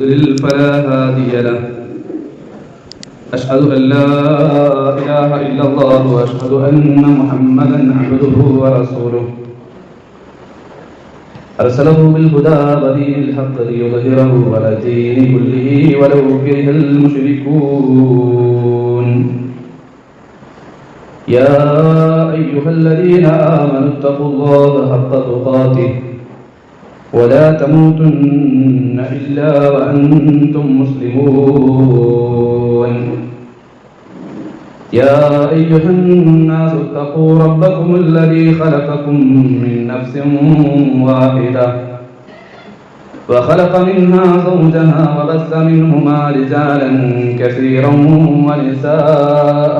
يضلل فلا هادي له أشهد أن لا إله إلا الله وأشهد أن محمدا عبده ورسوله أرسله بالهدى ودين الحق ليظهره على الدين كله ولو كره المشركون يا أيها الذين آمنوا اتقوا الله حق تقاته ولا تموتن إلا وأنتم مسلمون يا أيها الناس اتقوا ربكم الذي خلقكم من نفس واحدة وخلق منها زوجها وبث منهما رجالا كثيرا ونساء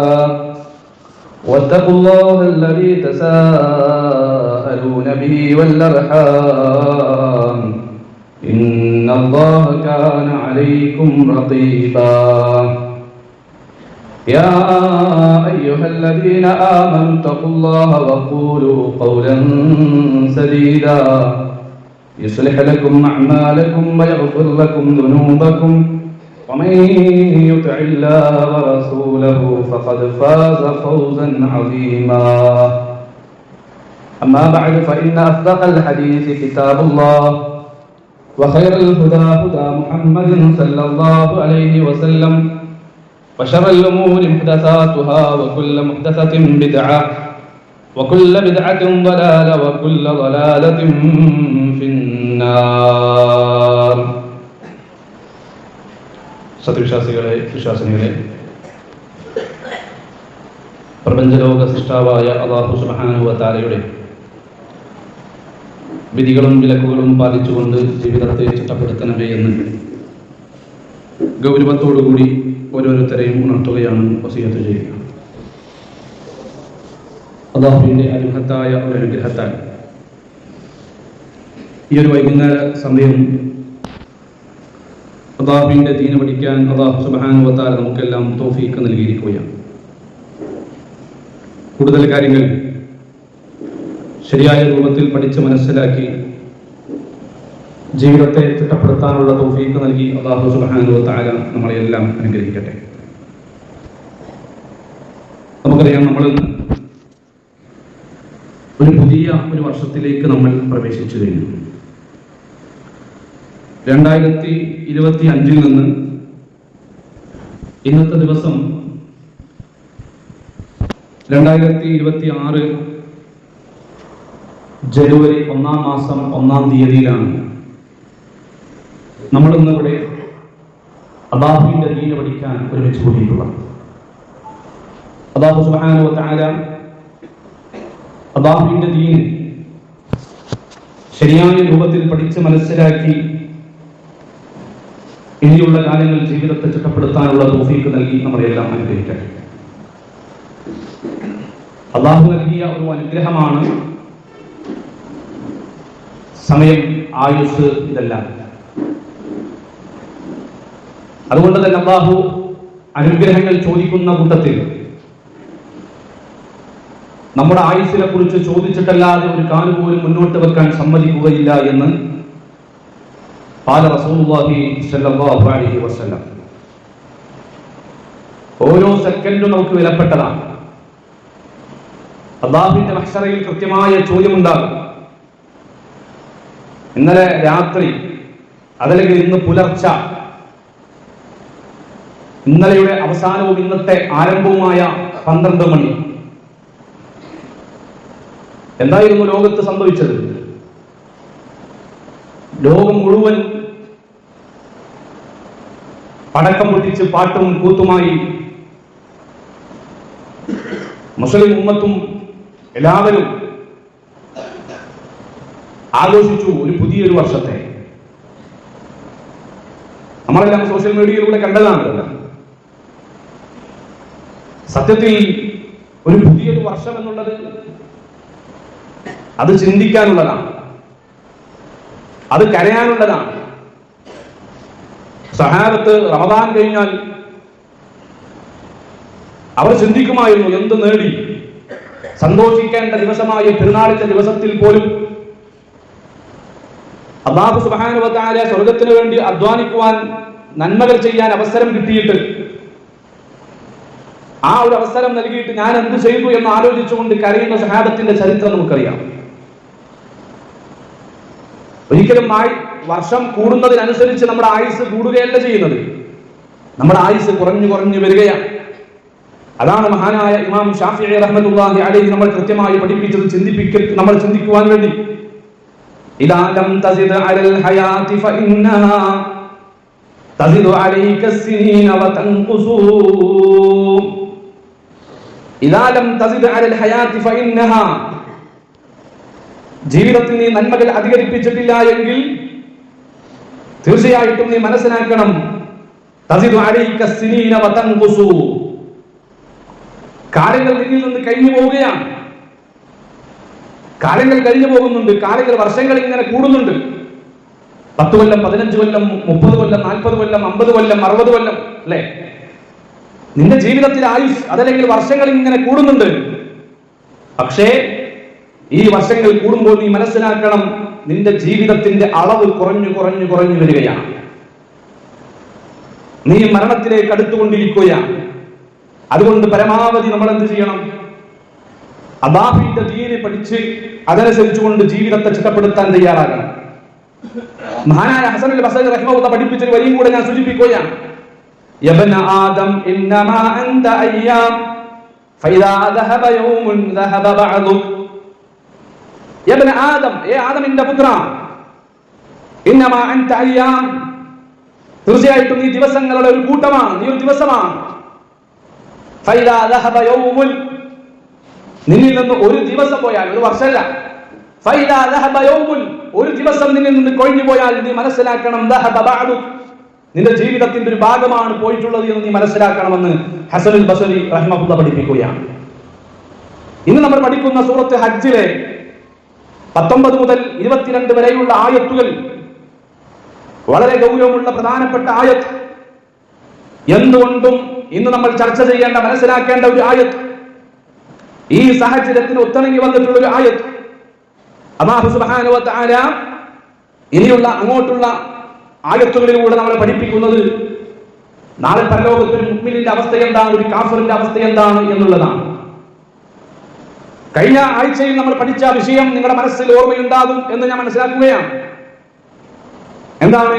واتقوا الله الذي تساءلون به والأرحام إن الله كان عليكم رقيبا يا أيها الذين آمنوا اتقوا الله وقولوا قولا سديدا يصلح لكم أعمالكم ويغفر لكم ذنوبكم ومن يطع الله ورسوله فقد فاز فوزا عظيما أما بعد فإن أصدق الحديث كتاب الله وخير الهدى هدى محمد صلى الله عليه وسلم وشر الأمور محدثاتها وكل محدثة بدعة وكل بدعة ضلالة وكل ضلالة في النار. സത്യവിശ്വാസികളെ, വിശ്വാസിനികളെ, പ്രപഞ്ചലോക സൃഷ്ടാവായ അല്ലാഹു സുബ്ഹാനഹു വ തആലയുടെ വിധികളും വിലക്കുകളും പാലിച്ചുകൊണ്ട് ജീവിതത്തെ ചിട്ടപ്പെടുത്തണമേ എന്ന് ഗൗരവത്തോടുകൂടി ഓരോരുത്തരെയും ഉണർത്തുകയാണ് വസിയത്ത് ചെയ്യുക. അല്ലാഹുവിൻ്റെ അനുഗ്രഹത്തായ ഒരു അനുഗ്രഹത്താൽ ഈ ഒരു വൈകുന്നേര സമയം അല്ലാഹുവിൻ്റെ ദീൻ പഠിക്കാൻ അല്ലാഹു സുബ്ഹാനഹു വ തആല നമുക്കെല്ലാം തൗഫീഖ് നൽകിയിരിക്കുകയാണ്. കൂടുതൽ കാര്യങ്ങൾ ശരിയായ രൂപത്തിൽ പഠിച്ച് മനസ്സിലാക്കി ജീവിതത്തെ ചിട്ടപ്പെടുത്താനുള്ള തൗഫീഖ് നൽകി അല്ലാഹു സുബ്ഹാനഹു വ തആല നമ്മളെല്ലാം അനുഗ്രഹിക്കട്ടെ. നമുക്കറിയാം, നമ്മൾ ഒരു പുതിയ ഒരു വർഷത്തിലേക്ക് നമ്മൾ പ്രവേശിച്ചു കഴിഞ്ഞു. 2025 നിന്ന് ഇന്നത്തെ ദിവസം 2026 ജനുവരി 1-ാം മാസം 1-ാം തീയതിയിലാണ് നമ്മളിന്നിവിടെ അല്ലാഹുവിന്റെ ദീൻ പഠിക്കാൻ ഒരുമിച്ച് കൂടിയിട്ടുള്ളത്. അല്ലാഹു സുബ്ഹാനഹു വ തആല അല്ലാഹുവിന്റെ ദീൻ ശരിയായ രൂപത്തിൽ പഠിച്ച് മനസ്സിലാക്കി ഇനിയുള്ള കാലങ്ങൾ ജീവിതത്തെ ചിട്ടപ്പെടുത്താനുള്ള തൗഫീഖ് നൽകി നമ്മളെല്ലാം അനുഗ്രഹിക്കട്ടെ. അല്ലാഹു നൽകിയ ഒരു അനുഗ്രഹമാണ് സമയം, ആയുസ്, ഇതെല്ലാം. അതുകൊണ്ട് തന്നെ അല്ലാഹു അനുഗ്രഹങ്ങൾ ചോദിക്കുന്ന കൂട്ടത്തിൽ നമ്മുടെ ആയുസ്സിനെ കുറിച്ച് ചോദിച്ചിട്ടല്ലാതെ ഒരു കാല് പോലും മുന്നോട്ട് വെക്കാൻ സമ്മതിക്കുകയില്ല എന്ന് ഖാല റസൂലുള്ളാഹി സ്വല്ലല്ലാഹു അലൈഹി വസല്ലം. ഓരോ സെക്കൻഡും നമുക്ക് വിലപ്പെട്ടതാണ്. അല്ലാഹുവിന്റെ മഹ്ശറയിൽ കൃത്യമായ ചോദ്യമുണ്ടാകും. ഇന്നലെ രാത്രി, അതല്ലെങ്കിൽ ഇന്ന് പുലർച്ച, ഇന്നലെയുടെ അവസാനവും ഇന്നത്തെ ആരംഭവുമായ 12 മണി എന്തായിരുന്നു ലോകത്ത് സംഭവിച്ചത്? ലോകം മുഴുവൻ പടക്കം പൊട്ടിച്ച് പാട്ടും കൂത്തുമായി മുസ്ലിം ഉമ്മത്തും എല്ലാവരും ആഘോഷിച്ചു ഒരു പുതിയൊരു വർഷത്തെ. നമ്മളെല്ലാം സോഷ്യൽ മീഡിയയിലൂടെ കണ്ടതാണ്. സത്യത്തിൽ ഒരു പുതിയൊരു വർഷം എന്നുള്ളത് അത് ചിന്തിക്കാനുള്ളതാണ്, അത് കരയാനുള്ളതാണ്. സഹാബത്ത് റമദാൻ കഴിഞ്ഞാൽ അവർ ചിന്തിക്കുമായിരുന്നു, എന്ത് നേടി. സന്തോഷിക്കേണ്ട ദിവസമായ പെരുന്നാളിന്റെ ദിവസത്തിൽ പോലും അല്ലാഹു സുബ്ഹാനഹു വ തആല സ്വർഗ്ഗത്തിന് വേണ്ടി അധ്വാനിക്കുവാൻ, നന്മകൾ ചെയ്യാൻ അവസരം കിട്ടിയിട്ട് ആ ഒരു അവസരം നൽകിയിട്ട് ഞാൻ എന്ത് ചെയ്തു എന്ന് ആലോചിച്ചുകൊണ്ട് കരയുന്ന സഹാബത്തിന്റെ ചരിത്രം നമുക്കറിയാം. ഒരിക്കലും വർഷം കൂടുന്നതിനനുസരിച്ച് നമ്മുടെ ആയുസ് കൂടുകയല്ല ചെയ്യുന്നത്, നമ്മുടെ ആയുസ് കുറഞ്ഞു കുറഞ്ഞു വരികയാണ്. അതാണ് മഹാനായ ഇമാം ഷാഫിഈ റഹ്മത്തുള്ളാഹി അലൈഹി നമ്മൾ കൃത്യമായി പഠിപ്പിച്ചത്, നമ്മൾ ചിന്തിക്കുവാൻ വേണ്ടി. ഇദാ ലം തസിദ് അലൽ ഹയാതി ഫഇന്നഹാ തസിദു അലൈക സിനീന വതൻഖുസു. ഇദാ ലം തസിദ് അലൽ ഹയാതി ഫഇന്നഹാ, ജീവിതത്തിൽ നീ നന്മകൾ അധികരിപ്പിച്ചിട്ടില്ല എങ്കിൽ തീർച്ചയായിട്ടും നീ മനസ്സിലാക്കണം, തസിദു അലൈക സിനീന വതൻഖുസു, കാലങ്ങൾ നിന്നിൽ നിന്ന് കഴിഞ്ഞു പോവുകയാണ്. കാലങ്ങൾ കഴിഞ്ഞു പോകുന്നുണ്ട്, കാലങ്ങൾ വർഷങ്ങൾ ഇങ്ങനെ കൂടുന്നുണ്ട്. 10 കൊല്ലം, 15 കൊല്ലം, 30 കൊല്ലം, 40 കൊല്ലം, 50 കൊല്ലം, 60 കൊല്ലം, അല്ലെ? നിന്റെ ജീവിതത്തിലെ ആയുഷ് അതല്ലെങ്കിൽ വർഷങ്ങൾ ഇങ്ങനെ കൂടുന്നുണ്ട്. പക്ഷേ ഈ വർഷങ്ങൾ കൂടുമ്പോൾ നീ മനസ്സിലാക്കണം, നിന്റെ ജീവിതത്തിന്റെ അളവ് കുറഞ്ഞു കുറഞ്ഞു കുറഞ്ഞു വരികയാണ്. നീ മരണത്തിലേക്ക് അടുത്തുകൊണ്ടിരിക്കുകയാണ്. അതുകൊണ്ട് പരമാവധി നമ്മൾ എന്ത് ചെയ്യണം? അല്ലാഹുവിന്റെ ദീനെ പഠിച്ച് അതനുസരിച്ചുകൊണ്ട് ജീവിതത്തെ ചിട്ടപ്പെടുത്താൻ തയ്യാറാകണം. മഹാനായ ഹസനുൽ ബസരി റഹിമഹുല്ലാഹ് പഠിപ്പിച്ചൊരു വരിയും കൂടെ ഞാൻ സൂചിപ്പിക്കുകയാണ്. യബ്ന ആദം ഇന്നമാ അൻത അയ്യാം ഫഇദാ ദഹബ യൗമുൻ ദഹബ ബഅദു. യബ്ന ആദം, ഏ ആദമിന്റെ പുത്ര, ഇന്നമാ അൻത അയ്യാം, തീർച്ചയായിട്ടും നീ ദിവസങ്ങളുടെ ഒരു കൂട്ടമാണ്, നീ ഒരു ദിവസമാണ്. ഫഇദാ ദഹബ യൗമുൻ, നിന്നിൽ നിന്ന് ഒരു ദിവസം പോയാൽ, ഒരു വർഷമല്ല, ഫഇദാ ദഹബ യൗമുൻ, ഒരു ദിവസം നിന്നിൽ നിന്ന് കൊഴിഞ്ഞു പോയാൽ നീ മനസ്സിലാക്കണം, ദഹബ ബഅദു, നിന്റെ ജീവിതത്തിന്റെ ഒരു ഭാഗമാണ് പോയിട്ടുള്ളത് എന്ന് നീ മനസ്സിലാക്കണമെന്ന് ഹസനുൽ ബസരി റഹിമഹുല്ലാഹ് പഠിപ്പിക്കുകയാണ്. ഇന്ന് നമ്മൾ പഠിക്കുന്ന സൂറത്ത് ഹജ്ജിലെ 19 മുതൽ 22 വരെയുള്ള ആയത്തുകൾ വളരെ ഗൗരവമുള്ള പ്രധാനപ്പെട്ട ആയത്ത്. എന്തുകൊണ്ടും ഇന്ന് നമ്മൾ ചർച്ച ചെയ്യേണ്ട, മനസ്സിലാക്കേണ്ട ഒരു ആയത്ത്, ഈ സാഹചര്യത്തിന് ഒത്തിണങ്ങി വന്നിട്ടുള്ള ഒരു ആയത്ത്. അല്ലാഹു സുബ്ഹാനഹു വ തആല ഇനിയുള്ള അങ്ങോട്ടുള്ള ആയത്തുകളിലൂടെ നമ്മളെ പഠിപ്പിക്കുന്നത് നാളെ പരലോകത്ത് ഒരു മുഅ്മിനിന്റെ അവസ്ഥ എന്താണ്, ഒരു കാഫിറിന്റെ അവസ്ഥ എന്താണ് എന്നുള്ളതാണ്. കഴിഞ്ഞ ആഴ്ചയിൽ നമ്മൾ പഠിച്ച വിഷയം നിങ്ങളുടെ മനസ്സിൽ ഓർമ്മയുണ്ടാകും എന്ന് ഞാൻ മനസ്സിലാക്കുകയാണ്. എന്താണ്?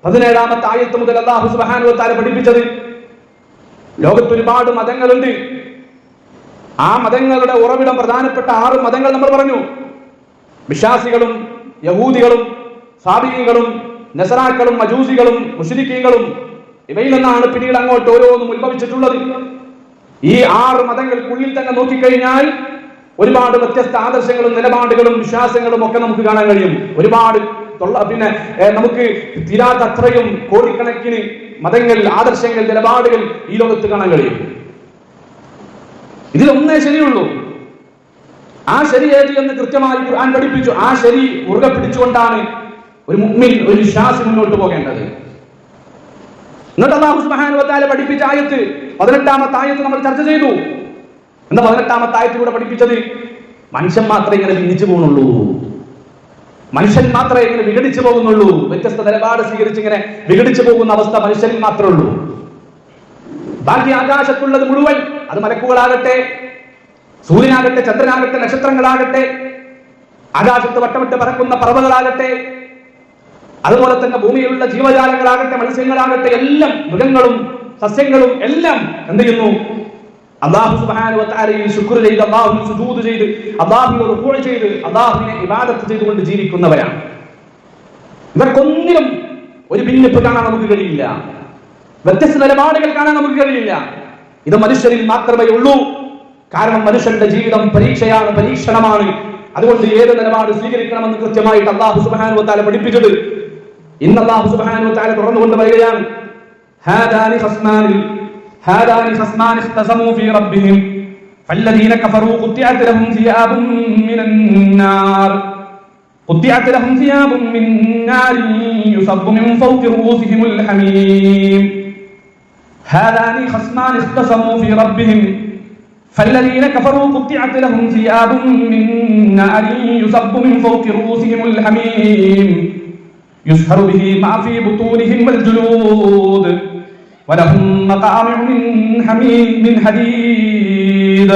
17ാമത്തെ ആയത്ത് മുതൽ അല്ലാഹു സുബ്ഹാനഹു വ തആല പഠിപ്പിച്ചത്, ലോകത്ത് ഒരുപാട് മതങ്ങളുണ്ട്. ആ മതങ്ങളുടെ ഉറവിടം പ്രധാനപ്പെട്ട 6 മതങ്ങൾ നമ്മൾ പറഞ്ഞു. വിശ്വാസികളും യഹൂദികളും സാബിഈകളും നസറാക്കളും മജൂസികളും മുശ്രിക്കീങ്ങളും, ഇവയിൽ നിന്നാണ് പിന്നീട് അങ്ങോട്ട് ഓരോന്നും ഉത്ഭവിച്ചിട്ടുള്ളത്. ഈ 6 മതങ്ങൾക്കുള്ളിൽ തന്നെ നോക്കിക്കഴിഞ്ഞാൽ ഒരുപാട് വ്യത്യസ്ത ആദർശങ്ങളും നിലപാടുകളും വിശ്വാസങ്ങളും ഒക്കെ നമുക്ക് കാണാൻ കഴിയും. ഒരുപാട് നമുക്ക് തീരാത്തത്രയും കോടിക്കണക്കിന് മതങ്ങൾ, ആദർശങ്ങൾ, നിലപാടുകൾ ഈ ലോകത്ത് കാണാൻ കഴിയും. ഇതിലൊന്നേ ശരിയുള്ളൂ. ആ ശരി ഏത് എന്ന് കൃത്യമായി ഖുർആൻ പഠിപ്പിച്ചു. ആ ശരി മുറുകെ പിടിച്ചുകൊണ്ടാണ് ഒരു മുഅ്മിൻ, ഒരു വിശ്വാസി മുന്നോട്ട് പോകേണ്ടത്. എന്നിട്ട് അല്ലാഹു സുബ്ഹാനഹു വ തആല പഠിപ്പിച്ച ആയത്ത്, 18ാമത്തെ ആയത്ത് നമ്മൾ ചർച്ച ചെയ്തു. എന്താ 18ാമത്തെ ആയത്തിലൂടെ പഠിപ്പിച്ചത്? മനുഷ്യൻ മാത്രമേ ഇങ്ങനെ ഭിന്നിച്ചു പോകുന്നുള്ളൂ, മനുഷ്യൻ മാത്രമേ ഇങ്ങനെ വിഘടിച്ചു പോകുന്നുള്ളൂ. വ്യത്യസ്ത നിലപാട് സ്വീകരിച്ച് ഇങ്ങനെ വിഘടിച്ചു പോകുന്ന അവസ്ഥ മനുഷ്യരിൽ മാത്രമേ ഉള്ളൂ. ബാക്കി ആകാശത്തുള്ളത് മുഴുവൻ, അത് മലക്കുകളാകട്ടെ, സൂര്യനാകട്ടെ, ചന്ദ്രനാകട്ടെ, നക്ഷത്രങ്ങളാകട്ടെ, ആകാശത്ത് വട്ടമിട്ട് പറക്കുന്ന പറവകളാകട്ടെ, അതുപോലെ തന്നെ ഭൂമിയിലുള്ള ജീവജാലങ്ങളാകട്ടെ, മത്സ്യങ്ങളാകട്ടെ, എല്ലാം, മൃഗങ്ങളും സസ്യങ്ങളും എല്ലാം എന്ത് ചെയ്യുന്നു? അല്ലാഹു സുബ്ഹാനഹു വ തആലയെ ശുക്ർ ചെയ്ത്, അല്ലാഹുവിന് സുജൂദ് ചെയ്ത്, അല്ലാഹുവിനെ റുകൂഅ് ചെയ്ത്, അല്ലാഹുവിനെ ഇബാദത്ത് ചെയ്തുകൊണ്ട് ജീവിക്കുന്നവരാണ്. ഇവർക്കൊന്നിലും ഒരു ഭിന്നിപ്പ് കാണാൻ നമുക്ക് കഴിയില്ല, വ്യത്യസ്ത നിലപാടുകൾ കാണാൻ നമുക്ക് കഴിയില്ല. ഇത് മനുഷ്യരിൽ മാത്രമേ ഉള്ളൂ. കാരണം മനുഷ്യന്റെ ജീവിതം പരീക്ഷയാണ്, പരീക്ഷണമാണ്. അതുകൊണ്ട് ഏത് നിലപാട് സ്വീകരിക്കണമെന്ന് കൃത്യമായിട്ട് അല്ലാഹു സുബ്ഹാനഹു വ തആല പഠിപ്പിച്ചത്. ഇന്ന് അല്ലാഹു സുബ്ഹാനഹു വ തആല തുറന്നുകൊണ്ട് പറയുകയാണ്, ഹാദാനി ഖസ്മാനി ഇഖ്തസമൂ ഫീ റബ്ബിഹിം ഫല്ലദീന കഫറൂ ഖുത്തിഅത് ലഹും സിയാബും മിനൻ നാർ യുസബ്ബു മിൻ ഫൗഖി റൂസിഹിമുൽ ഹമീം. ഹാദാനി ഖസ്മാനി ഇഖ്തസമൂ ഫീ റബ്ബിഹിം فالذين كفروا قطعت لهم ثياب من نار يصب من فوق رؤوسهم الحميم يسهر به ما في بطونهم والجلود ولهم مقامع من حديد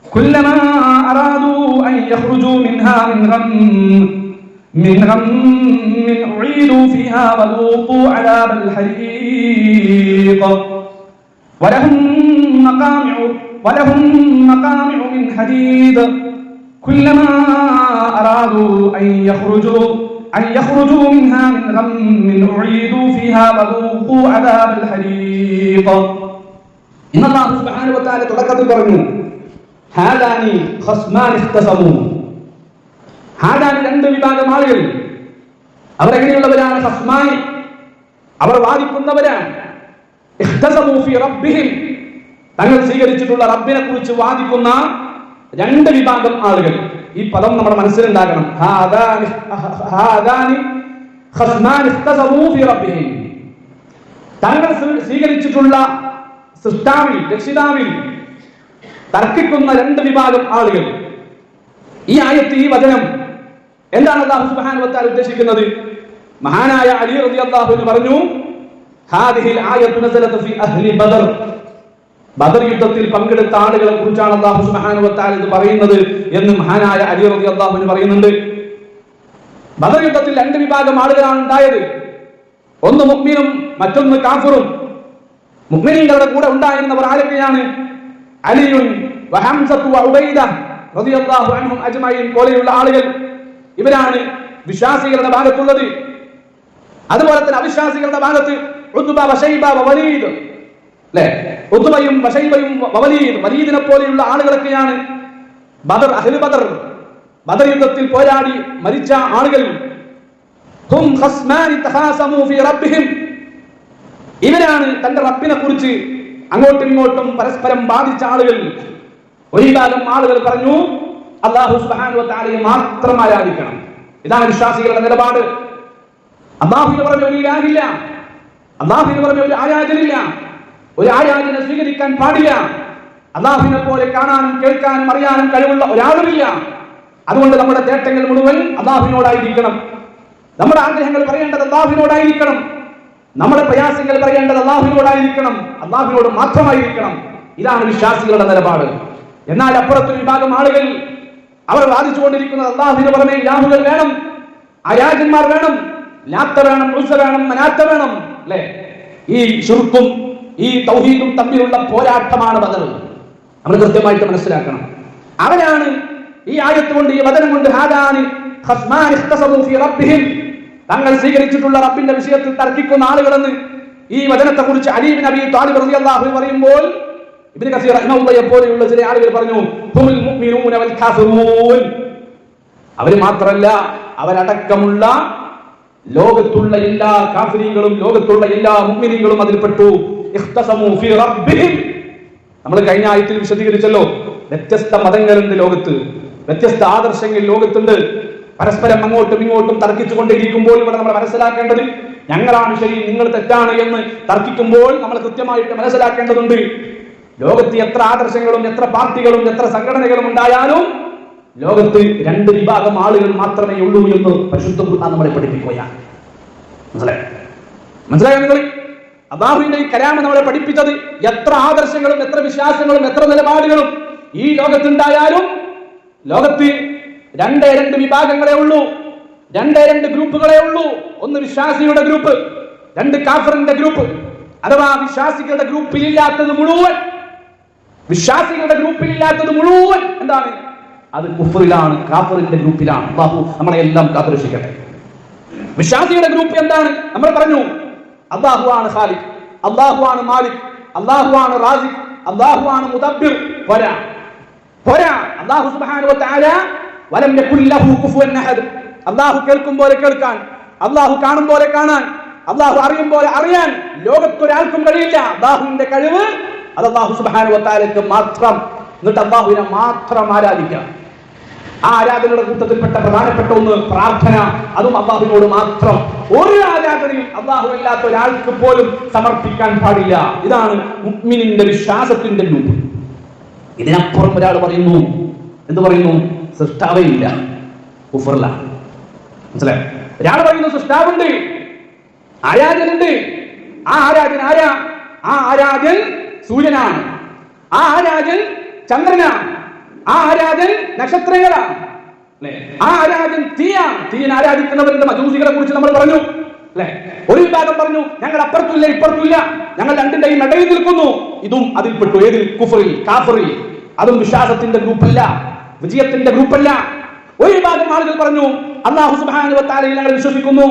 كلما أرادوا أن يخرجوا منها من غم أعيدوا فيها وذوقوا عذاب الحريق ولهم مقامع من حديد كلما أرادوا أن يخرجوا منها من غم أعيدوا فيها وذوقوا عذاب الحريق. إن الله سبحانه وتعالى തുടക്കത്തിൽ പറഞ്ഞു ഹാദാനി ഖസ്മാൻ ഇഖ്തസമു. ഹാദാനി രണ്ട് വിഭാഗം ആളുകൾ. അവരെങ്ങനെയുള്ളവരാണ്? ഖസ്മാൻ, അവർ വാദിക്കുന്നവരാണ്. ഇഖ്തസമു ഫി റബ്ബിഹിം, തങ്ങൾ സ്വീകരിച്ചിട്ടുള്ള റബ്ബിനെ കുറിച്ച് വാദിക്കുന്ന രണ്ട് വിഭാഗം ആളുകൾ. ഈ പദം നമ്മുടെ മനസ്സിലുണ്ടാകണം. ഹാദാനി ഖസ്മാൻ ഇഖ്തസമു ഫി റബ്ബിഹിം, തങ്ങൾ സ്വീകരിച്ചിട്ടുള്ള സൃഷ്ടാവിൽ, രക്ഷിതാവിൽ തർക്കിക്കുന്ന രണ്ട് വിഭാഗം ആളുകൾ. ഈ ആയത്ത്, ഈ വചനം എന്താണ് അല്ലാഹു സുബ്ഹാനഹു വ തആല ഉദ്ദേശിക്കുന്നത്? മഹാനായ അലി റളിയല്ലാഹു അൻഹു പറഞ്ഞു, ഹാദിഹിൽ ആയത്തു നസലത്ത് ഫി അഹ്ലി ബദർ. ബദർ യുദ്ധത്തിൽ പങ്കെടുത്ത ആളുകളെ കുറിച്ചാണ് അല്ലാഹു സുബ്ഹാനഹു വ തആല ഇത് പറയുന്നത് എന്ന് മഹാനായ അലി റളിയല്ലാഹു അൻഹു പറയുന്നുണ്ട്. ബദർ യുദ്ധത്തിൽ രണ്ട് വിഭാഗം ആളുകളാണ് ഉണ്ടായത്. ഒന്ന് മുഅ്മിനും മറ്റൊന്ന് കാഫിറും. മുഅ്മിനീങ്ങളുടെ കൂടെ ഉണ്ടായിരുന്നവർ ആരൊക്കെയാണ്? അലിയുൻ വഹംസത്തു വഉബൈദ റളിയല്ലാഹു അൻഹും അജ്മഈൻ പോലെയുള്ള ആളുകൾ. ഇവരാണ് വിശ്വാസികളുടെ ഭാഗത്തുള്ളത്. അതുപോലെ തന്നെ അവിശ്വാസികളുടെ ഭാഗത്ത് ഉത്ബ വശൈബ വവലീദ്, അല്ലേ? ഉത്ബയും വശൈബയും വലീദിനെ പോലെയുള്ള ആളുകളൊക്കെയാണ് ബദർ, അഹ്ലു ബദർ, ബദർ യുദ്ധത്തിൽ പോരാടി മരിച്ച ആളുകൾ. ഹും ഖസ്മാനി തഖാസമു ഫീ റബ്ബിഹിം, ഇവരാണ് തന്റെ റബ്ബിനെ കുറിച്ച് അങ്ങോട്ടും ഇങ്ങോട്ടും പരസ്പരം ബാധിച്ച ആളുകൾ. ഒരു വിഭാഗം ആളുകൾ പറഞ്ഞു അല്ലാഹു സുബ്ഹാനഹു വ തആലയെ മാത്രം ആരാധിക്കണം. ഇതാണ് വിശ്വാസികളുടെ നിലപാട്. അല്ലാഹുവിന് പുറമെ ഒരു ഇലാഹില്ല, അല്ലാഹുവിന് പുറമെ ഒരു ആരാധനയില്ല, ഒരു ആരാധന സ്വീകരിക്കാൻ പാടില്ല. അല്ലാഹുവിനെ പോലെ കാണാനും കേൾക്കാനും അറിയാനും കഴിവുള്ള ഒരാളുമില്ല. അതുകൊണ്ട് നമ്മുടെ തേട്ടങ്ങൾ മുഴുവൻ അല്ലാഹുവിനോടായിരിക്കണം. നമ്മുടെ ആഗ്രഹങ്ങൾ പറയേണ്ടത് അല്ലാഹുവിനോടായിരിക്കണം. നമ്മുടെ പ്രയാസങ്ങൾ പറയേണ്ടത് അല്ലാഹുവിനോടായിരിക്കണം, അല്ലാഹുവിനോട് മാത്രമായിരിക്കണം. ഇതാണ് വിശ്വാസികളുടെ നിലപാട്. എന്നാൽ അപ്പുറത്തൊരു വിഭാഗം ആളുകൾ അവർ വാദിച്ചുകൊണ്ടിരിക്കുന്നത് അല്ലാഹുവിന് പുറമെ ഇലാഹുകൾ വേണം, ആരാധന്മാർ വേണം, ലാത്ത വേണം, ഉസ്സ വേണം, മനാത്ത വേണം, അല്ലേ? ഈ ശിർക്കും ഈ തൗഹീദും തമ്മിലുള്ള പോരാട്ടമാണ് ബദർ. നമ്മൾ കൃത്യമായിട്ട് മനസ്സിലാക്കണം. അവരാണ് ഈ ആയത്ത് കൊണ്ട്, ഈ വചനം കൊണ്ട് ഹാദാനി ഖസ്മാൻ ഇഖ്തസമു ഫീ റബ്ബിഹിം, തങ്ങൾ സ്വീകരിച്ചിട്ടുള്ള റബ്ബിന്റെ വിഷയത്തിൽ തർക്കിക്കുന്ന ആളുകളെന്ന് ഈ വചനത്തെ കുറിച്ച് അലി ഇബ്നു അബീ ത്വാലിബ് റളിയല്ലാഹു അൻഹു പറയുമ്പോൾ ഇബ്നു കസീർ റഹിമഹുല്ലാഹി പോലെയുള്ള ചില ആളുകൾ പറഞ്ഞു ഹുമുൽ മുഅ്മിനൂന വൽ കാഫിറൂൻ, അവർ മാത്രമല്ല അവരടക്കമുള്ള ലോകത്തുള്ള എല്ലാ കാഫിരീങ്ങളും ലോകത്തുള്ള എല്ലാ മുഅ്മിനീങ്ങളും അതിൽപ്പെട്ടു. ഇഖ്തസമു ഫീ റബ്ബിഹിം, നമ്മൾ കഴിഞ്ഞ ആയത്തിൽ വിശദീകരിച്ചല്ലോ. വ്യത്യസ്ത മതങ്ങളുണ്ട് ലോകത്ത്, വ്യത്യസ്ത ആദർശങ്ങൾ ലോകത്തുണ്ട്. പരസ്പരം അങ്ങോട്ടും ഇങ്ങോട്ടും തർക്കിച്ചുകൊണ്ടിരിക്കുമ്പോൾ ഇവിടെ നമ്മൾ മനസ്സിലാക്കേണ്ടത് ഞങ്ങളാണ് ശരി, നിങ്ങൾ തെറ്റാണ് എന്ന് തർക്കിക്കുമ്പോൾ നമ്മൾ കൃത്യമായിട്ട് മനസ്സിലാക്കേണ്ടതുണ്ട്. ലോകത്ത് എത്ര ആദർശങ്ങളും എത്ര പാർട്ടികളും എത്ര സംഘടനകളും ഉണ്ടായാലും ലോകത്ത് രണ്ട് വിഭാഗം ആളുകൾ മാത്രമേ ഉള്ളൂ എന്ന് പരിശുദ്ധ ഖുർആൻ നമ്മളെ പഠിപ്പിക്കുകയാണ്. മനസ്സിലായോ നിങ്ങൾ? അല്ലാഹുവിന്റെ ഈ കലാമ നമ്മളെ പഠിപ്പിച്ചത് എത്ര ആദർശങ്ങളും എത്ര വിശ്വാസങ്ങളും എത്ര നിലപാടുകളും ഈ ലോകത്തുണ്ടായാലും ലോകത്ത് രണ്ടേ രണ്ട് വിഭാഗങ്ങളെ ഉള്ളൂ, രണ്ടേ രണ്ട് ഗ്രൂപ്പുകളെ ഉള്ളൂ. ഒന്ന് വിശ്വാസിയുടെ ഗ്രൂപ്പ്, രണ്ട് കാഫിറിന്റെ ഗ്രൂപ്പ്. അഥവാ വിശ്വാസികളുടെ ഗ്രൂപ്പിലില്ലാത്തത് മുഴുവൻ, വിശ്വാസികളുടെ ഗ്രൂപ്പിലില്ലാത്തത് മുഴുവൻ എന്താണ്? അത് കുഫറിലാണ്, കാഫിറിന്റെ ഗ്രൂപ്പിലാണ്. അല്ലാഹു നമ്മളെ എല്ലാം കാത്തുരക്ഷിക്കട്ടെ. വിശ്വാസിയുടെ ഗ്രൂപ്പ് എന്താണ്? നമ്മൾ പറഞ്ഞു അല്ലാഹുവാണ് ഖാലിഖ്, അല്ലാഹുവാണ് മാലിക്, അല്ലാഹുവാണ് റാസിഖ്, അല്ലാഹുവാണ് മുദബ്ബിർ. പോരാ, അല്ലാഹു സുബ്ഹാനഹു വ തആല വലം യകുൽ ലഹു കുഫുവൻ അഹദ്. അല്ലാഹു കേൾക്കും പോലെ കേൾക്കാൻ, അല്ലാഹു കാണും പോലെ കാണാൻ, അല്ലാഹു അറിയും പോലെ അറിയാൻ ലോകത്തൊരാൾക്കും കഴിയില്ല. അല്ലാഹുവിന്റെ കഴിവ് അത് അല്ലാഹു സുബ്ഹാനഹു വ തആലയ്ക്ക് മാത്രം. എന്നിട്ട് അല്ലാഹുവിനെ മാത്രം ആരാധിക്കാം. ആ ആരാധനയുടെ കൂട്ടത്തിൽപ്പെട്ട പ്രധാനപ്പെട്ട ഒന്ന് പ്രാർത്ഥന, അതും അല്ലാഹുവിനോട് മാത്രം. ഒരു ആരാധനയും അല്ലാഹു അല്ലാത്ത ഒരാൾക്ക് പോലും സമർപ്പിക്കാൻ പാടില്ല. ഇതാണ് മുഅ്മിനിന്റെ വിശ്വാസത്തിന്റെ രൂപം. ഇതിനപ്പുറം ഒരാൾ പറയുന്നു, എന്ത് പറയുന്നു? സൃഷ്ടാവേ ഇല്ല, കുഫറിലാണ്. മനസ്സിലായോ? ഒരാൾ പറയുന്നു സൃഷ്ടാവുണ്ട്, ആരാധനുണ്ട്. ആ ആരാധൻ ആരാ? ആ ആരാധൻ സൂര്യനാണ്, ആ ആരാധൻ ചന്ദ്രനാണ്, ആ ആരാധൻ നക്ഷത്രങ്ങളാണ്, അല്ലെ? ആ ആരാധൻ തീയാണ്. തീയൻ ആരാധിക്കുന്നവരുടെ മജൂസികളെ കുറിച്ച് നമ്മൾ പറഞ്ഞു, അല്ലെ? ഒരു വിഭാഗം പറഞ്ഞു ഞങ്ങൾ അപ്പുറത്തില്ല ഇപ്പുറത്തില്ല, ഞങ്ങൾ രണ്ടിന്റെയും ഇടയിൽ നിൽക്കുന്നു. ഇതും അതിൽപ്പെട്ടു. ഏതിൽ? കുഫറിൽ, കാഫറിൽ. അതും വിശ്വാസത്തിന്റെ ഗ്രൂപ്പല്ല, വിജയത്തിന്റെ ഗ്രൂപ്പല്ല. ഒരു വിഭാഗം ആളുകൾ പറഞ്ഞു അല്ലാഹു സുബ്ഹാനഹു വ തആലയിൽ ഞങ്ങൾ വിശ്വസിക്കുന്നു,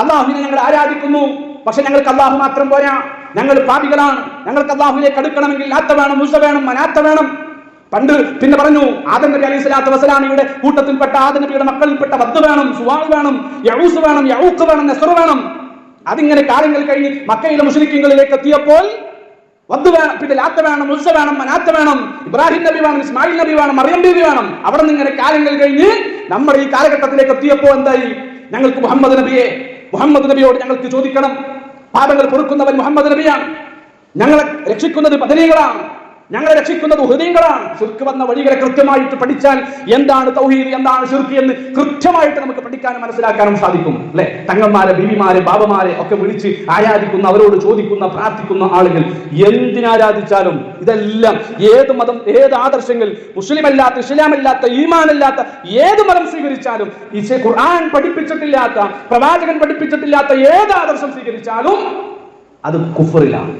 അല്ലാഹുവിനെ ഞങ്ങൾ ആരാധിക്കുന്നു, പക്ഷെ ഞങ്ങൾക്ക് അല്ലാഹു മാത്രം പോരാ, ഞങ്ങൾ പാപികളാണ്, ഞങ്ങൾക്ക് അല്ലാഹുവിലേക്ക് അടുക്കണമെങ്കിൽ ലാത്ത വേണം, ഉസ്സ വേണം, മനാത്ത വേണം. പണ്ട് പിന്നെ പറഞ്ഞു ആദം നബി അലൈഹി സ്വലാത്തു വസ്സലാമിയുടെ കൂട്ടത്തിൽപ്പെട്ട ആദം നബിയുടെ മക്കളിൽപ്പെട്ട വദ് വേണം, സുവാ വേണം, യഊസ് വേണം, യഊഖ് വേണം, നസ്ർ വേണം. അതിങ്ങനെ കാലങ്ങൾ കഴിഞ്ഞ് മക്കയിലെ മുശ്രിക്കുകളിലേക്ക് എത്തിയപ്പോൾ വദ് വേണം, പിന്നെ ലാത്ത വേണം, ഉസ്സ വേണം, മനാത്ത വേണം, ഇബ്രാഹിം നബി വേണം, ഇസ്മായിൽ നബി വേണം, മറിയം ബീവി വേണം. അവിടെ നിന്ന് ഇങ്ങനെ കാലങ്ങൾ കഴിഞ്ഞ് നമ്മൾ ഈ കാലഘട്ടത്തിലേക്ക് എത്തിയപ്പോൾ എന്തായി? ഞങ്ങൾക്ക് മുഹമ്മദ് നബിയോട് ഞങ്ങൾക്ക് ചോദിക്കണം. പാപങ്ങൾ പൊറുക്കുന്നവൻ മുഹമ്മദ് നബിയാണ്, ഞങ്ങളെ രക്ഷിക്കുന്നത് ബദരീകളാണ്, ഞങ്ങളെ രക്ഷിക്കുന്നത് ഉഹദീങ്ങളാണ്. ശിർക്ക് വന്ന വഴികളെ കൃത്യമായിട്ട് പഠിച്ചാൽ എന്താണ് തൗഹീദ്, എന്താണ് ശിർക്ക് എന്ന് കൃത്യമായിട്ട് നമുക്ക് പഠിക്കാനും മനസ്സിലാക്കാനും സാധിക്കും, അല്ലെ? തങ്ങന്മാരെ, ബീവിമാരെ, ബാബമാരെ ഒക്കെ വിളിച്ച് ആരാധിക്കുന്ന, അവരോട് ചോദിക്കുന്ന, പ്രാർത്ഥിക്കുന്ന ആളുകൾ എന്തിനാരാധിച്ചാലും ഇതെല്ലാം ഏത് മതം, ഏത് ആദർശങ്ങൾ, മുസ്ലിമല്ലാത്ത, ഇസ്ലാമല്ലാത്ത, ഈമാനല്ലാത്ത ഏത് മതം സ്വീകരിച്ചാലും, ഈ ഖുർആൻ പഠിപ്പിച്ചിട്ടില്ലാത്ത, പ്രവാചകൻ പഠിപ്പിച്ചിട്ടില്ലാത്ത ഏത് ആദർശം സ്വീകരിച്ചാലും അത് കുഫറിലാണ്.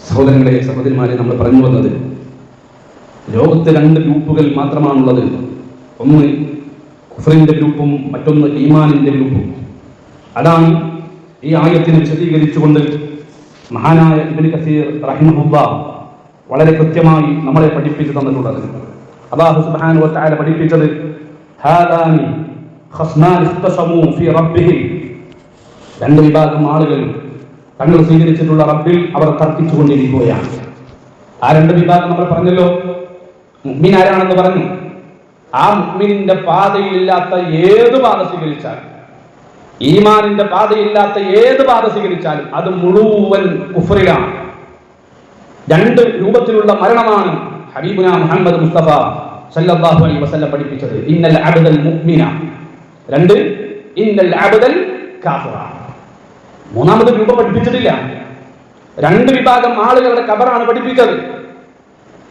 സഹോദരങ്ങളെ, സഹോദരിമാരെ, നമ്മൾ പറഞ്ഞു വന്നത് ലോകത്ത് രണ്ട് ഗ്രൂപ്പുകൾ മാത്രമാണുള്ളത്. ഒന്ന് കുഫറിന്റെ ഗ്രൂപ്പും മറ്റൊന്ന് ഈമാനിന്റെ ഗ്രൂപ്പും. അതാണ് ഈ ആയത്തിനെ വിശദീകരിച്ചുകൊണ്ട് മഹാനായ ഇബ്നു കസീർ റഹിമഹുല്ലാഹ് വളരെ കൃത്യമായി നമ്മളെ പഠിപ്പിച്ചു തന്നിട്ടുള്ളത്. അല്ലാഹു സുബ്ഹാനഹു വ തആല പഠിപ്പിച്ചത് ഹാദാനി ഖസ്നാൻ ഇഖ്തസമൂ ഫീ റബ്ബിഹിം, രണ്ട് വിഭാഗം ആളുകൾ തങ്ങൾ സ്വീകരിച്ചിട്ടുള്ള റബ്ബിൽ അവർ തർക്കിച്ചുകൊണ്ടിരിക്കുകയാണ്. ആ രണ്ട് വിഭാഗം നമ്മൾ പറഞ്ഞല്ലോ. മുഅ്മിൻ ആരാണെന്ന് പറഞ്ഞു. ആ മുഅ്മിനിന്റെ പാതയിലില്ലാത്ത ഏത് പാത സ്വീകരിച്ചാലും, ഈമാനിന്റെ പാതയില്ലാത്ത ഏത് പാത സ്വീകരിച്ചാലും അത് മുഴുവൻ കുഫ്റിലാണ്. രണ്ട് രൂപത്തിലുള്ള മരണമാണ് ഹബീബുന മുഹമ്മദ് മുസ്തഫ സല്ലല്ലാഹു അലൈഹി വസല്ലം പഠിപ്പിച്ചത്. ഇന്നൽ അബ്ദൽ മുഅ്മിന, രണ്ട് ഇന്നൽ അബ്ദൽ കാഫിറ. മൂന്നാമത് രൂപം പഠിപ്പിച്ചിട്ടില്ല. രണ്ട് വിഭാഗം ആളുകളുടെ ഖബറാണ് പഠിപ്പിച്ചത്.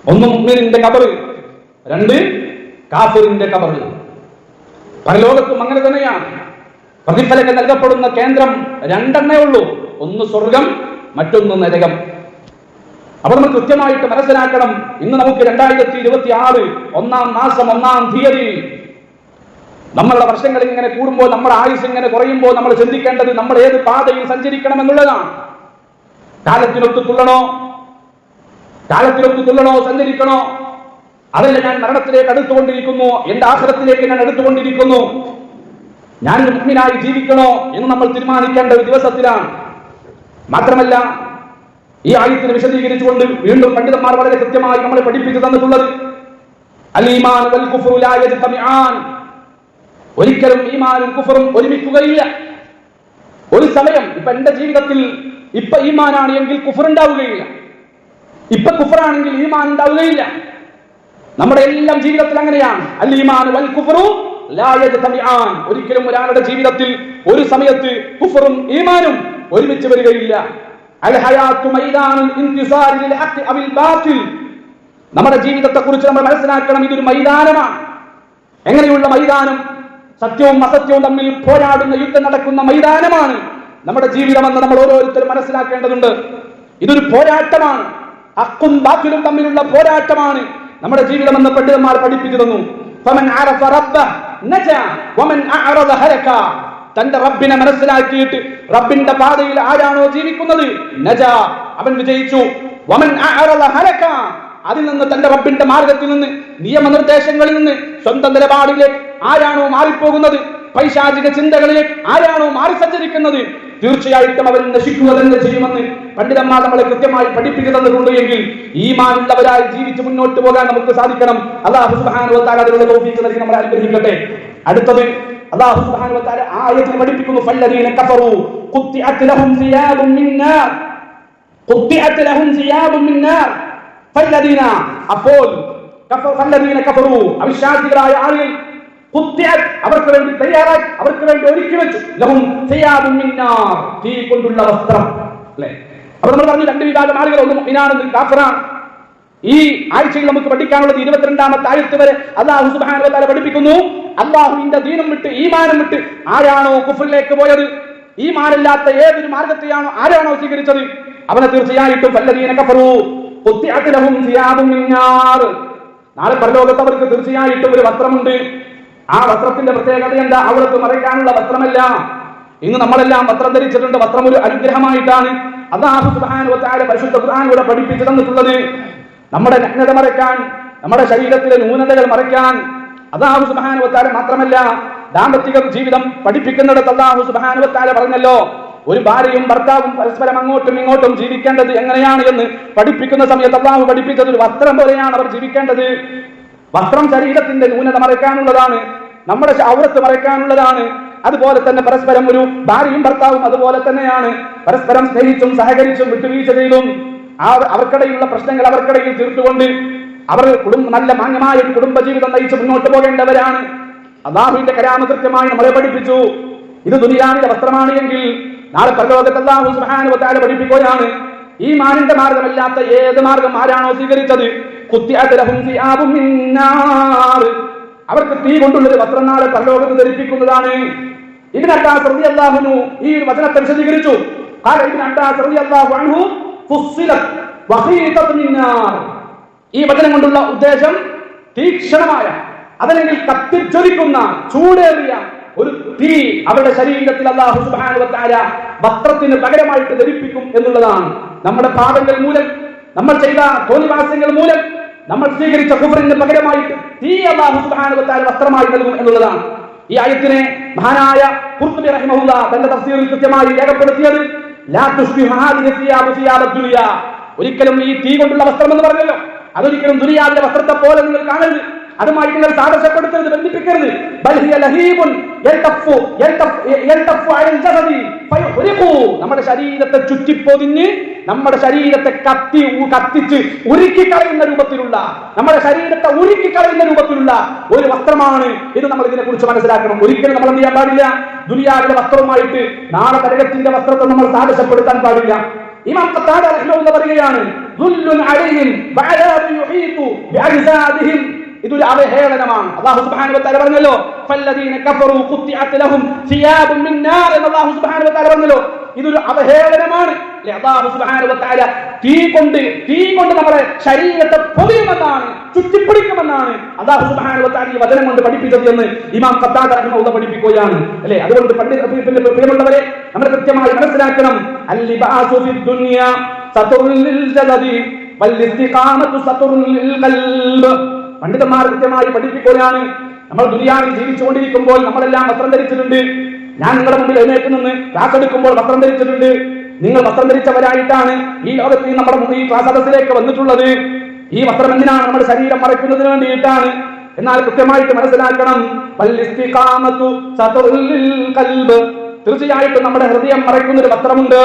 ഒന്ന് മുഅ്മിനിന്റെ ഖബർ, രണ്ട് കാഫിറിന്റെ ഖബർ. പരലോകത്തും അങ്ങനെ തന്നെയാണ്. പ്രതിഫലങ്ങൾ നൽകപ്പെടുന്ന കേന്ദ്രം രണ്ടെണ്ണേ ഉള്ളൂ. ഒന്ന് സ്വർഗം, മറ്റൊന്ന് നരകം. അപ്പൊ നമ്മൾ കൃത്യമായിട്ട് മനസ്സിലാക്കണം, ഇന്ന് നമുക്ക് 2026 1-ാം മാസം 1-ാം തീയതി നമ്മളുടെ വർഷങ്ങൾ ഇങ്ങനെ കൂടുമ്പോൾ, നമ്മുടെ ആയുസ് ഇങ്ങനെ കുറയുമ്പോൾ നമ്മൾ ചിന്തിക്കേണ്ടത് നമ്മൾ ഏത് പാതയിൽ സഞ്ചരിക്കണം എന്നുള്ളതാണ്. കാലത്തിനൊത്ത് തുള്ളണോ, സഞ്ചരിക്കണോ? അതല്ല, ഞാൻ മരണത്തിലേക്ക് അടുത്തുകൊണ്ടിരിക്കുന്നു, എന്റെ ആഖിറത്തിലേക്ക് ഞാൻ അടുത്തുകൊണ്ടിരിക്കുന്നു, ഞാൻ മുഅ്മിനായി ജീവിക്കണോ എന്ന് നമ്മൾ തീരുമാനിക്കേണ്ട ഒരു ദിവസത്തിലാണ്. മാത്രമല്ല, ഈ ആയത്തിനെ വിശദീകരിച്ചുകൊണ്ട് വീണ്ടും പണ്ഡിതന്മാർ വളരെ കൃത്യമായി നമ്മളെ പഠിപ്പിച്ചു തന്നിട്ടുള്ളത്, അൽ ഈമാൻ വൽ കുഫ്റു ലാ യജ്തമിആൻ, ഒരിക്കലും ഈമാനും കുഫറും ഒരുമിക്കുകയില്ല. ഒരു സമയം ഇപ്പൊ എന്റെ ജീവിതത്തിൽ ഇപ്പൊ ഈമാനാണ് എങ്കിൽ കുഫർ ഉണ്ടാവുകയില്ല, ഇപ്പൊ കുഫറാണെങ്കിൽ ഈമാൻ ഉണ്ടാവുകയില്ല. നമ്മുടെ എല്ലാം ജീവിതത്തിൽ അങ്ങനെയാണ്. അൽ ഈമാൻ വൽ കുഫ്റു ലാ യജ്തമിആൻ, ഒരിക്കലും ഒരാളുടെ ജീവിതത്തിൽ ഒരു സമയത്ത് കുഫറും ഈമാനും ഒരുമിച്ച് വരികയില്ല. അൽ ഹയാത്തു മൈദാനുൽ ഇൻതിസാരി ലിൽ ഹഖ് അവിൽ ബാതിൽ, നമ്മുടെ ജീവിതത്തെ കുറിച്ച് നമ്മൾ മനസ്സിലാക്കണം, ഇതൊരു മൈതാനമാണ്. എങ്ങനെയുള്ള മൈതാനം? സത്യവും അസത്യവും തമ്മിൽ പോരാടുന്ന യുദ്ധം നടക്കുന്ന മൈതാനമാണ് നമ്മുടെ ജീവിതമെന്ന് നമ്മൾ ഓരോരുത്തരും മനസ്സിലാക്കേണ്ടതുണ്ട്. ഇതൊരു പോരാട്ടമാണ്, ഹഖും ബാതിലും തമ്മിലുള്ള പോരാട്ടമാണ് നമ്മുടെ ജീവിതമെന്ന് പണ്ഡിതന്മാർ പഠിപ്പിച്ചു തന്നു. ഫമൻ അറഫ റബ്ബഹ നജാ വമൻ അഅറദ ഹലക, തന്റെ റബ്ബിനെ മനസ്സിലാക്കിയിട്ട് റബ്ബിന്റെ പാതയിൽ ആരാണോ ജീവിക്കുന്നത്, നജാ, അവൻ വിജയിച്ചു. വമൻ അഅറദ ഹലക, അതിൽ നിന്ന് തന്റെ റബ്ബിന്റെ മാർഗത്തിൽ നിന്ന്, നിയമനിർദ്ദേശങ്ങളിൽ നിന്ന്, സ്വന്തം നിലപാടിലേക്ക് ആരാണോ മാറിപ്പോകുന്നത്, പൈശാചിക ചിന്തകളിലേക്ക് ആരാണോ മാറി സഞ്ചരിക്കുന്നത്, തീർച്ചയായിട്ടും അവൻ നശിക്കുക തന്നെ ചെയ്യുമെന്ന് പണ്ഡിതന്മാർ നമ്മളെ കൃത്യമായി പഠിപ്പിച്ചു തന്നിട്ടുണ്ട്. എങ്കിൽ ഈമാനുള്ളവരായി ജീവിച്ച് മുന്നോട്ട് പോകാൻ നമുക്ക് സാധിക്കണം. അല്ലാഹു സുബ്ഹാനഹു വ തആല അതിനുള്ള തൗഫീഖ് നൽകി നമ്മളെ അനുഗ്രഹിക്കട്ടെ. അടുത്തത് അല്ലാഹു സുബ്ഹാനഹു വ തആല ആയത്തിൽ പഠിപ്പിക്കുന്നു, ഫല്ലദീന കഫറു ഖുത്തിഅത് ലഹും സിയാബും മിൻ നാർ, ഖുത്തിഅത് ലഹും സിയാബും മിൻ നാർ. ഫല്ലദീന, അപ്പോൾ ഫല്ലദീന കഫറു, അവിശ്വാസികളായ ആളുകൾ, ഖുത്തിഅത്, അവർക്ക് വേണ്ടി തയ്യാറാക്കി, അവർക്ക് വേണ്ടി ഒരുക്കി വെച്ചു, ലഹും സിയാബും മിൻ നാർ, തീ കൊണ്ടുള്ള വസ്ത്രം. അല്ലേ? അപ്പോൾ നമ്മൾ പറഞ്ഞു 2 വിഭാഗം ആളുകൾ, ഒന്ന് മുഅ്മിനാണ്, ഒന്ന് കാഫിറാണ്. ഈ ആഴ്ചയിൽ നമുക്ക് പഠിക്കാനുള്ളത് 22-ാമത്തെ ആയത്ത് വരെ അല്ലാഹു സുബ്ഹാനഹു വ തആല പഠിപ്പിക്കുന്നു, അല്ലാഹുവിന്റെ ദീനും വിട്ട് ഈമാനും വിട്ട് ആരാണോ കുഫറിലേക്ക് പോയത്, ഈമാനില്ലാത്ത ഏതൊരു മാർഗത്തെയാണോ ആരാണോ സ്വീകരിച്ചത്, അവനെ തീർച്ചയായിട്ടും ഫല്ലദീന കഫറു ഖുത്തിഅത് ലഹും സിയാബും മിൻ നാർ, നാളെ പരലോകത്ത് അവർക്ക് തീർച്ചയായിട്ടും ഒരു വസ്ത്രമുണ്ട്. ആ വസ്ത്രത്തിന്റെ പ്രത്യേകത എന്താ? അവിടത്ത് മറയ്ക്കാനുള്ള വസ്ത്രമല്ല. ഇന്ന് നമ്മളെല്ലാം വസ്ത്രം ധരിച്ചിട്ടുണ്ട്. വസ്ത്രം ഒരു അനുഗ്രഹമായിട്ടാണ് അല്ലാഹു സുബ്ഹാനഹു വ തആല പരിശുദ്ധ ഖുർആനിലൂടെ പഠിപ്പിച്ചു തന്നിട്ടുള്ളത്. നമ്മുടെ നഗ്നത മറയ്ക്കാൻ, നമ്മുടെ ശരീരത്തിലെ ന്യൂനതകൾ മറയ്ക്കാൻ അല്ലാഹു സുബ്ഹാനഹു വ തആല മാത്രമല്ല, ദാമ്പത്തിക ജീവിതം പഠിപ്പിക്കുന്നിടത്ത് അല്ലാഹു സുബ്ഹാനഹു വ തആല പറഞ്ഞല്ലോ, ഒരു ഭാര്യയും ഭർത്താവും പരസ്പരം അങ്ങോട്ടും ഇങ്ങോട്ടും ജീവിക്കേണ്ടത് എങ്ങനെയാണ് എന്ന് പഠിപ്പിക്കുന്ന സമയത്ത് അല്ലാഹു പഠിപ്പിച്ചത് ഒരു വസ്ത്രം പോലെയാണ് അവർ ജീവിക്കേണ്ടത്. വസ്ത്രം ശരീരത്തിന്റെ ന്യൂനത മറയ്ക്കാനുള്ളതാണ്, നമ്മുടെ ഔറത്ത് മറയ്ക്കാനുള്ളതാണ്. അതുപോലെ തന്നെ പരസ്പരം ഒരു ഭാര്യയും ഭർത്താവും അതുപോലെ തന്നെയാണ്, പരസ്പരം സ്നേഹിച്ചും സഹകരിച്ചും വിട്ടുവീഴ്ച ചെയ്തും അവർക്കിടയിലുള്ള പ്രശ്നങ്ങൾ അവർക്കിടയിൽ തീർത്തുകൊണ്ട് അവർ നല്ല മാന്യമായ ഒരു കുടുംബജീവിതം നയിച്ച് മുന്നോട്ട് പോകേണ്ടവരാണ്. അല്ലാഹുവിന്റെ കലാമ കൃത്യമായി നമ്മളെ പഠിപ്പിച്ചു. ഇത് ദുനിയാവിന്റെ വസ്ത്രമാണ് എങ്കിൽ നാളെ പരലോകത്ത് അല്ലാഹു സുബ്ഹാനഹു വ തആല പഠിപ്പിക്കുകയാണ്, ഈ മാനിന്റെ മാർഗമല്ലാത്ത ഏത് മാർഗം ആരാണോ സ്വീകരിച്ചത്, ഖുത്തിഅത് ലഹും സിയാബും മിൻ നാർ, അവർക്ക് തീ കൊണ്ടുള്ളൊരു വസ്ത്രം നാളെ പരലോകത്ത് ധരിപ്പിക്കുന്നതാണ്. ഇബ്നു അബ്ബാസ് റളിയല്ലാഹു അൻഹു ഈ ഒരു വചനത്തെ വിശദീകരിച്ചു. ഖാല ഇബ്നു അബ്ബാസ് റളിയല്ലാഹു അൻഹു ഫുസ്സിലത് വഖീതത് മിൻ നാർ, ഈ വചനം കൊണ്ടുള്ള ഉദ്ദേശം തീക്ഷണമായ, അതല്ലെങ്കിൽ കത്തിജ്വലിക്കുന്ന, ചൂടേറിയ ഒരു തീ അവരുടെ ശരീരത്തിൽ അല്ലാഹു സുബ്ഹാനഹു വ തആല വസ്ത്രത്തിന് പകരമായിട്ട് ധരിപ്പിക്കും എന്നുള്ളതാണ്. നമ്മുടെ പാപങ്ങൾ മൂലം, നമ്മൾ ചെയ്ത തോന്നിവാസങ്ങൾ മൂലം, നമ്മൾ സ്വീകരിച്ച കുഫറിന് പകരമായിട്ട് തീ അല്ലാഹു സുബ്ഹാനഹു വ തആല വസ്ത്രമായി നൽകും എന്നുള്ളതാണ്. ഈ ആയത്തിനെ മഹാനായ ഖുർത്തുബി റഹിമഹുല്ലാ തന്റെ തഫ്സീറിൽ കൃത്യമായി രേഖപ്പെടുത്തിയത്, ലാ തുസ്ബിഹു ഹാദിഹി സിയാബു സിയാബദ് ദുനിയ, ഒരിക്കലും ഈ തീ കൊണ്ടുള്ള വസ്ത്രം എന്ന് പറഞ്ഞല്ലോ, അതൊരിക്കലും ദുനിയാവിലെ വസ്ത്രത്തെ പോലെ നിങ്ങൾ കാണരുത്, അതുമായി നിങ്ങൾ സാദൃശ്യപ്പെടുത്തരുത്, ബന്ധിപ്പിക്കരുത്. ബൽ ഹിയ ലഹീബുൻ യൽതഫു അലൽ ജസദി ഫയുഹ്രിഖു, നമ്മുടെ ശരീരത്തെ ചുറ്റിപ്പൊതിഞ്ഞ് നമ്മുടെ ശരീരത്തെ കത്തിച്ച് ഉരുക്കിക്കളയുന്ന രൂപത്തിലുള്ള, നമ്മുടെ ശരീരത്തെ ഉരുക്കിക്കളയുന്ന രൂപത്തിലുള്ള ഒരു വസ്ത്രമാണ് ഇത്. നമ്മൾ ഇതിനെ കുറിച്ച് മനസ്സിലാക്കണം. ഒരിക്കലും നമ്മൾ എന്ത് ചെയ്യാൻ പാടില്ല, ദുനിയാവിലെ വസ്ത്രവുമായിട്ട് നാളെ നരകത്തിന്റെ വസ്ത്രത്തെ നമ്മൾ സാദൃശ്യപ്പെടുത്താൻ പാടില്ല. ഇമാം ഖത്താദ റഹിമഹുല്ലാഹ് പറയുകയാണ്, ദുല്ലുൻ അലൈഹിം വഅലാബു യുഹീതു ബിഅജ്സാദിഹിം, ഇതൊരു അവഹേളനമാണ്. അല്ലാഹു സുബ്ഹാനഹു വ തആല പറഞ്ഞല്ലോ, ഫല്ലദീന കഫറു ഖുത്തിഅത് ലഹും സിയാബുൻ മിൻ നാർ, അല്ലാഹു സുബ്ഹാനഹു വ തആല പറഞ്ഞല്ലോ, ഇതൊരു അവഹേളനമാണ്. അല്ലാഹു സുബ്ഹാനഹു വ തആല തീ കൊണ്ട് നമ്മുടെ ശരീരത്തെ പൊതിയുമെന്നാണ്, ചുറ്റിപ്പിടിക്കുമെന്നാണ് അല്ലാഹു സുബ്ഹാനഹു വ തആല ഈ വചനം കൊണ്ട് പഠിപ്പിച്ചത് എന്ന് ഇമാം ഖത്താദ റഹിമഹുല്ലാഹ് പഠിപ്പിക്കുകയാണ്. അല്ലേ? അതുകൊണ്ട് പ്രിയമുള്ളവരെ, നമ്മൾ കൃത്യമായി മനസ്സിലാക്കണം, അൽ-ലിബാസു ഫിദ് ദുനിയ സതുറുൽ ലിൽ ജസദി വൽ ഇസ്തിഖാമത്തു സതുറുൽ ലിൽ ഖൽബ്. പണ്ഡിതന്മാർ കൃത്യമായി പഠിപ്പിക്കുകയാണ്, നമ്മൾ ദുനിയാവിൽ ജീവിച്ചുകൊണ്ടിരിക്കുമ്പോൾ നമ്മളെല്ലാം വസ്ത്രം ധരിച്ചിട്ടുണ്ട്. ഞാൻ നിങ്ങളുടെ മുമ്പിൽ എഴുന്നേറ്റ് നിന്ന് ക്ലാസ് എടുക്കുമ്പോൾ വസ്ത്രം ധരിച്ചിട്ടുണ്ട്. നിങ്ങൾ വസ്ത്രം ധരിച്ചവരായിട്ടാണ് ഈ ലോകത്ത് നമ്മുടെ മുമ്പിൽ ഈ ക്ലാസ് സദസ്സിലേക്ക് വന്നിട്ടുള്ളത്. ഈ വസ്ത്രം എന്തിനാണ്? നമ്മുടെ ശരീരം മറയ്ക്കുന്നതിന് വേണ്ടിയിട്ടാണ്. എന്നാൽ കൃത്യമായിട്ട് മനസ്സിലാക്കണം, തീർച്ചയായിട്ടും നമ്മുടെ ഹൃദയം മറയ്ക്കുന്ന ഒരു വസ്ത്രമുണ്ട്.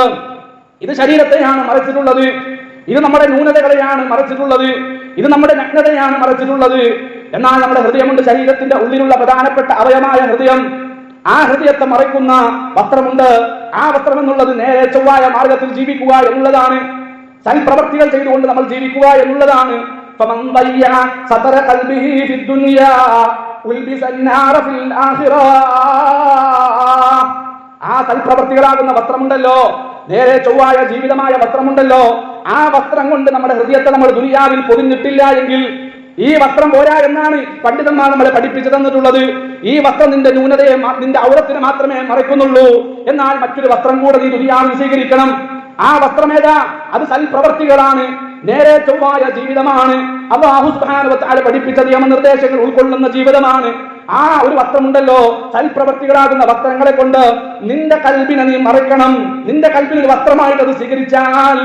ഇത് ശരീരത്തെയാണ് മറച്ചിട്ടുള്ളത്. ഇത് നമ്മുടെ ന്യൂനതകളെയാണ് മറച്ചിട്ടുള്ളത്. ഇത് നമ്മുടെ നഗ്നതയാണ് മറച്ചിട്ടുള്ളത്. എന്നാൽ നമ്മുടെ ഹൃദയമുണ്ട്, ശരീരത്തിന്റെ ഉള്ളിലുള്ള പ്രധാനപ്പെട്ട അവയവമായ ഹൃദയം. ആ ഹൃദയത്തെ മറയ്ക്കുന്ന വസ്ത്രമുണ്ട്. ആ വസ്ത്രം എന്നുള്ളത് നേരെ ചൊവ്വായ മാർഗത്തിൽ ജീവിക്കുക എന്നുള്ളതാണ്. സൽപ്രവർത്തികൾ ചെയ്തുകൊണ്ട് നമ്മൾ ജീവിക്കുക എന്നുള്ളതാണ്. ആ സൽപ്രവർത്തികളാകുന്ന വസ്ത്രമുണ്ടല്ലോ, നേരെ ചൊവ്വായ ജീവിതമായ വസ്ത്രമുണ്ടല്ലോ, ആ വസ്ത്രം കൊണ്ട് നമ്മുടെ ഹൃദയത്തെ നമ്മൾ ദുനിയാവിൽ പൊതിഞ്ഞിട്ടില്ല എങ്കിൽ ഈ വസ്ത്രം പോരാ എന്നാണ് പണ്ഡിതന്മാർ നമ്മളെ പഠിപ്പിച്ചു തന്നിട്ടുള്ളത്. ഈ വസ്ത്രം നിന്റെ ന്യൂനതയെ, നിന്റെ ഔറത്തിനെ മാത്രമേ മറയ്ക്കുന്നുള്ളൂ. എന്നാൽ മറ്റൊരു വസ്ത്രം കൂടെ നീ ദുനിയാവിൽ സ്വീകരിക്കണം. ആ വസ്ത്രമേതാ? അത് സൽപ്രവർത്തികളാണ്, നേരെ ചൊവ്വായ ജീവിതമാണ്. അല്ലാഹു സുബ്ഹാനഹു വ തആല പഠിപ്പിച്ച നിയമനിർദ്ദേശങ്ങൾ ഉൾക്കൊള്ളുന്ന ജീവിതമാണ്. ആ ഒരു വസ്ത്രമുണ്ടല്ലോ, സൽപ്രവർത്തികളാകുന്ന വസ്ത്രങ്ങളെ കൊണ്ട് നിന്റെ കൽബിനെ നീ മറയ്ക്കണം. നിന്റെ കൽബിൽ ഒരു വസ്ത്രമായിട്ട് അത് സ്വീകരിച്ചാൽ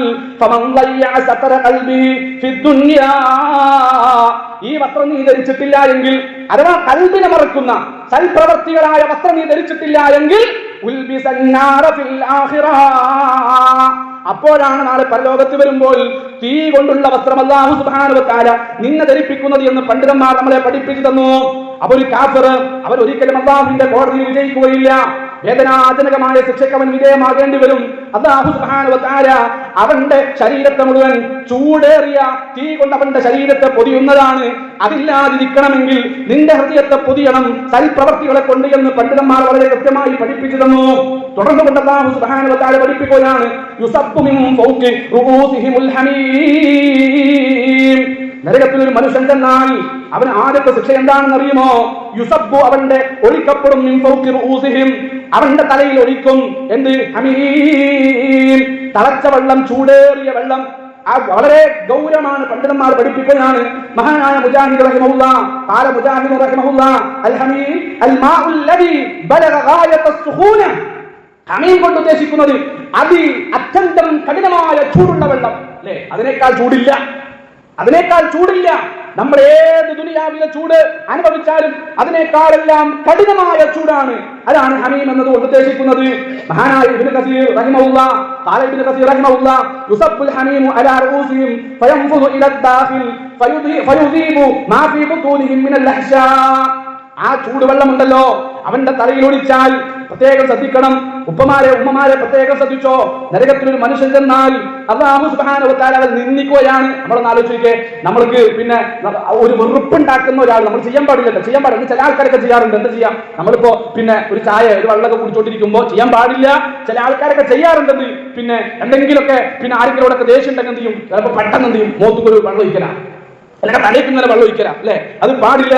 ഈ വസ്ത്രം നീ ധരിച്ചിട്ടില്ല എങ്കിൽ, അഥവാ കൽബിനെ മറക്കുന്ന സൽപ്രവർത്തികളായ വസ്ത്രം നീ ധരിച്ചിട്ടില്ല എങ്കിൽ അപ്പോഴാണ് നാളെ പരലോകത്ത് വരുമ്പോൾ തീ കൊണ്ടുള്ള വസ്ത്രം അല്ലാഹു സുബ്ഹാനഹു വ തആല നിന്നെ ധരിപ്പിക്കുന്നത് എന്ന് പണ്ഡിതന്മാർ നമ്മളെ പഠിപ്പിച്ചു തന്നു. അവർ കാഫിർ, അവർ ഒരിക്കലും അല്ലാഹുവിന്റെ കോടതിയിൽ വിജയിക്കുകയില്ല. വേദനാജനകമായ ശിക്ഷയ്ക്ക് അവൻ വിധേയമാകേണ്ടി വരും. അല്ലാഹു സുബ്ഹാനഹു വ തആല അവന്റെ ശരീരത്തെ മുഴുവൻ ചൂടേറിയ തീ കൊണ്ട് അവന്റെ ശരീരത്തെ പൊതിയുന്നതാണ്. അതില്ലാതിരിക്കണമെങ്കിൽ നിന്റെ ഹൃദയത്തെ പൊതിയണം സൽപ്രവർത്തികളെ കൊണ്ട് എന്ന് പണ്ഡിതന്മാർ വളരെ കൃത്യമായി പഠിപ്പിച്ചു തന്നു. തുടർന്നുകൊണ്ട് അല്ലാഹു സുബ്ഹാനഹു വ തആല പഠിപ്പിക്കുകയാണ്, യുസബ്ബു മിൻ ഫൗഖി റൂസിഹിമുൽ ഹമീം. നരകത്തിൽ ഒരു മനുഷ്യൻ ചെന്നാൽ അവന് ആദ്യത്തെ ശിക്ഷ എന്താണെന്ന് അറിയുമോ? യുസബ്ബു, അവന്റെ ഒഴിക്കപ്പെടും, മിൻ ഫൗഖി റൂസിഹിം, അവന്റെ തലയിൽ ഒഴിക്കും. എന്ത്? ഹമീം, തളച്ച വെള്ളം, ചൂടേറിയ വെള്ളം. വളരെ ഗൗരവമാണ്. പണ്ഡിതന്മാർ പഠിപ്പിക്കുകയാണ്. മഹാനായ മുജാഹിദ് റഹിമഹുല്ലാഹ് ഖാല മുജാഹിദ് റഹിമഹുല്ലാഹ് അൽ ഹമീം അൽ മാഉൽ ലദി ബലഗ ഗായത അസ്സുഖൂന. ഹമീം കൊണ്ട് ഉദ്ദേശിക്കുന്നത് അത്യന്തം കഠിനമായ ചൂടുള്ള വെള്ളം. അല്ലേ? അതിനേക്കാൾ ചൂടില്ല. നമ്മൾ ഏത് ദുനിയാവിലെ ചൂട് അനുഭവിച്ചാലും അതിനേക്കാളെല്ലാം കഠിനമായ ചൂടാണ്. അതാണ് ഹമീം എന്നതുകൊണ്ട് ഉദ്ദേശിക്കുന്നത്. മഹാനായ ഇബ്നു കസീർ റഹിമഹുല്ലാഹ് ഖാല ഇബ്നു കസീർ റഹിമഹുല്ലാഹ് യുസബ്ബുൽ ഹമീമു അലാ റഊസിഹിം ഫയൻഫുദു ഇലാ ദാഖിൽ ഫയുദീബു മാ ഫീ ബുതൂനിഹിം മിനൽ അഹ്ശാ. ആ ചൂടുവെള്ളമുണ്ടല്ലോ, അവന്റെ തലയിൽ ഒഴിച്ചാൽ പ്രത്യേകം ശ്രദ്ധിക്കണം. ഉമ്മമാരെ പ്രത്യേകം ശ്രദ്ധിച്ചോ. നരകത്തിലൊരു മനുഷ്യൻ ചെന്നാൽ അല്ലാഹു സുബ്ഹാനഹു വ തആല നിന്ദിക്കുകയാണ്. നമ്മളൊന്ന് ആലോചിക്കേ, നമ്മൾക്ക് പിന്നെ ഒരു വെറുപ്പുണ്ടാക്കുന്ന ഒരാൾ നമ്മൾ ചെയ്യാൻ പാടില്ലല്ലോ. ചില ആൾക്കാരൊക്കെ ചെയ്യാറുണ്ട്. എന്താ ചെയ്യാം? നമ്മളിപ്പോ പിന്നെ ഒരു ചായ, ഒരു വെള്ളമൊക്കെ കുടിച്ചോണ്ടിരിക്കുമ്പോ ചെയ്യാൻ പാടില്ല. ചില ആൾക്കാരൊക്കെ ചെയ്യാറുണ്ടെന്ന്. പിന്നെ എന്തെങ്കിലുമൊക്കെ പിന്നെ ആരെങ്കിലോടൊക്കെ ദേഷ്യം ഉണ്ടെങ്കിൽ എന്ത് ചെയ്യും? ചിലപ്പോൾ പെട്ടെന്ന് എന്ത് ചെയ്യും? മോത്തുക്കൊരു വെള്ളം ഒഴിക്കലാണ്, അല്ലെങ്കിൽ തലയ്ക്ക് ഇങ്ങനെ വെള്ളം ഒഴിക്കലാണ്. അല്ലെ? അത് പാടില്ല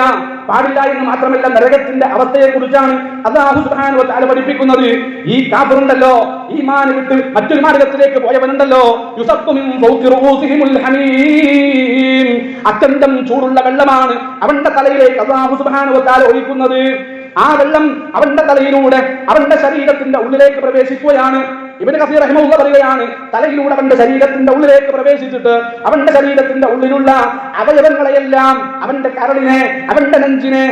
എന്ന് മാത്രമല്ല, നരകത്തിന്റെ അവസ്ഥയെ കുറിച്ചാണ് അല്ലാഹു സുബ്ഹാനഹു വ തആല പഠിപ്പിക്കുന്നത്. ഈ കാഫിറുണ്ടല്ലോ, ഈമാൻ വിട്ട് മറ്റൊരു മാർഗത്തിലേക്ക് പോയവനുണ്ടല്ലോ, യുസബ്ബു മിൻ ഫൗഖി റൂസിഹിമുൽ ഹമീം, അത്യന്തം ചൂടുള്ള വെള്ളമാണ് അവന്റെ തലയിലേക്ക് അല്ലാഹു സുബ്ഹാനഹു വ തആല ഒഴിക്കുന്നത്. ആ വെള്ളം അവന്റെ തലയിലൂടെ അവന്റെ ശരീരത്തിന്റെ ഉള്ളിലേക്ക് പ്രവേശിക്കുകയാണ്. ഇബ്നു കസീർ റഹിമഹുല്ലാഹ് പറയുകയാണ്, തലയിലൂടെ അവന്റെ ശരീരത്തിന്റെ ഉള്ളിലേക്ക് പ്രവേശിച്ചിട്ട് അവന്റെ ശരീരത്തിന്റെ ഉള്ളിലുള്ള അവയവങ്ങളെയെല്ലാം, അവന്റെ കരളിനെ, അവന്റെ നെഞ്ചിനെ,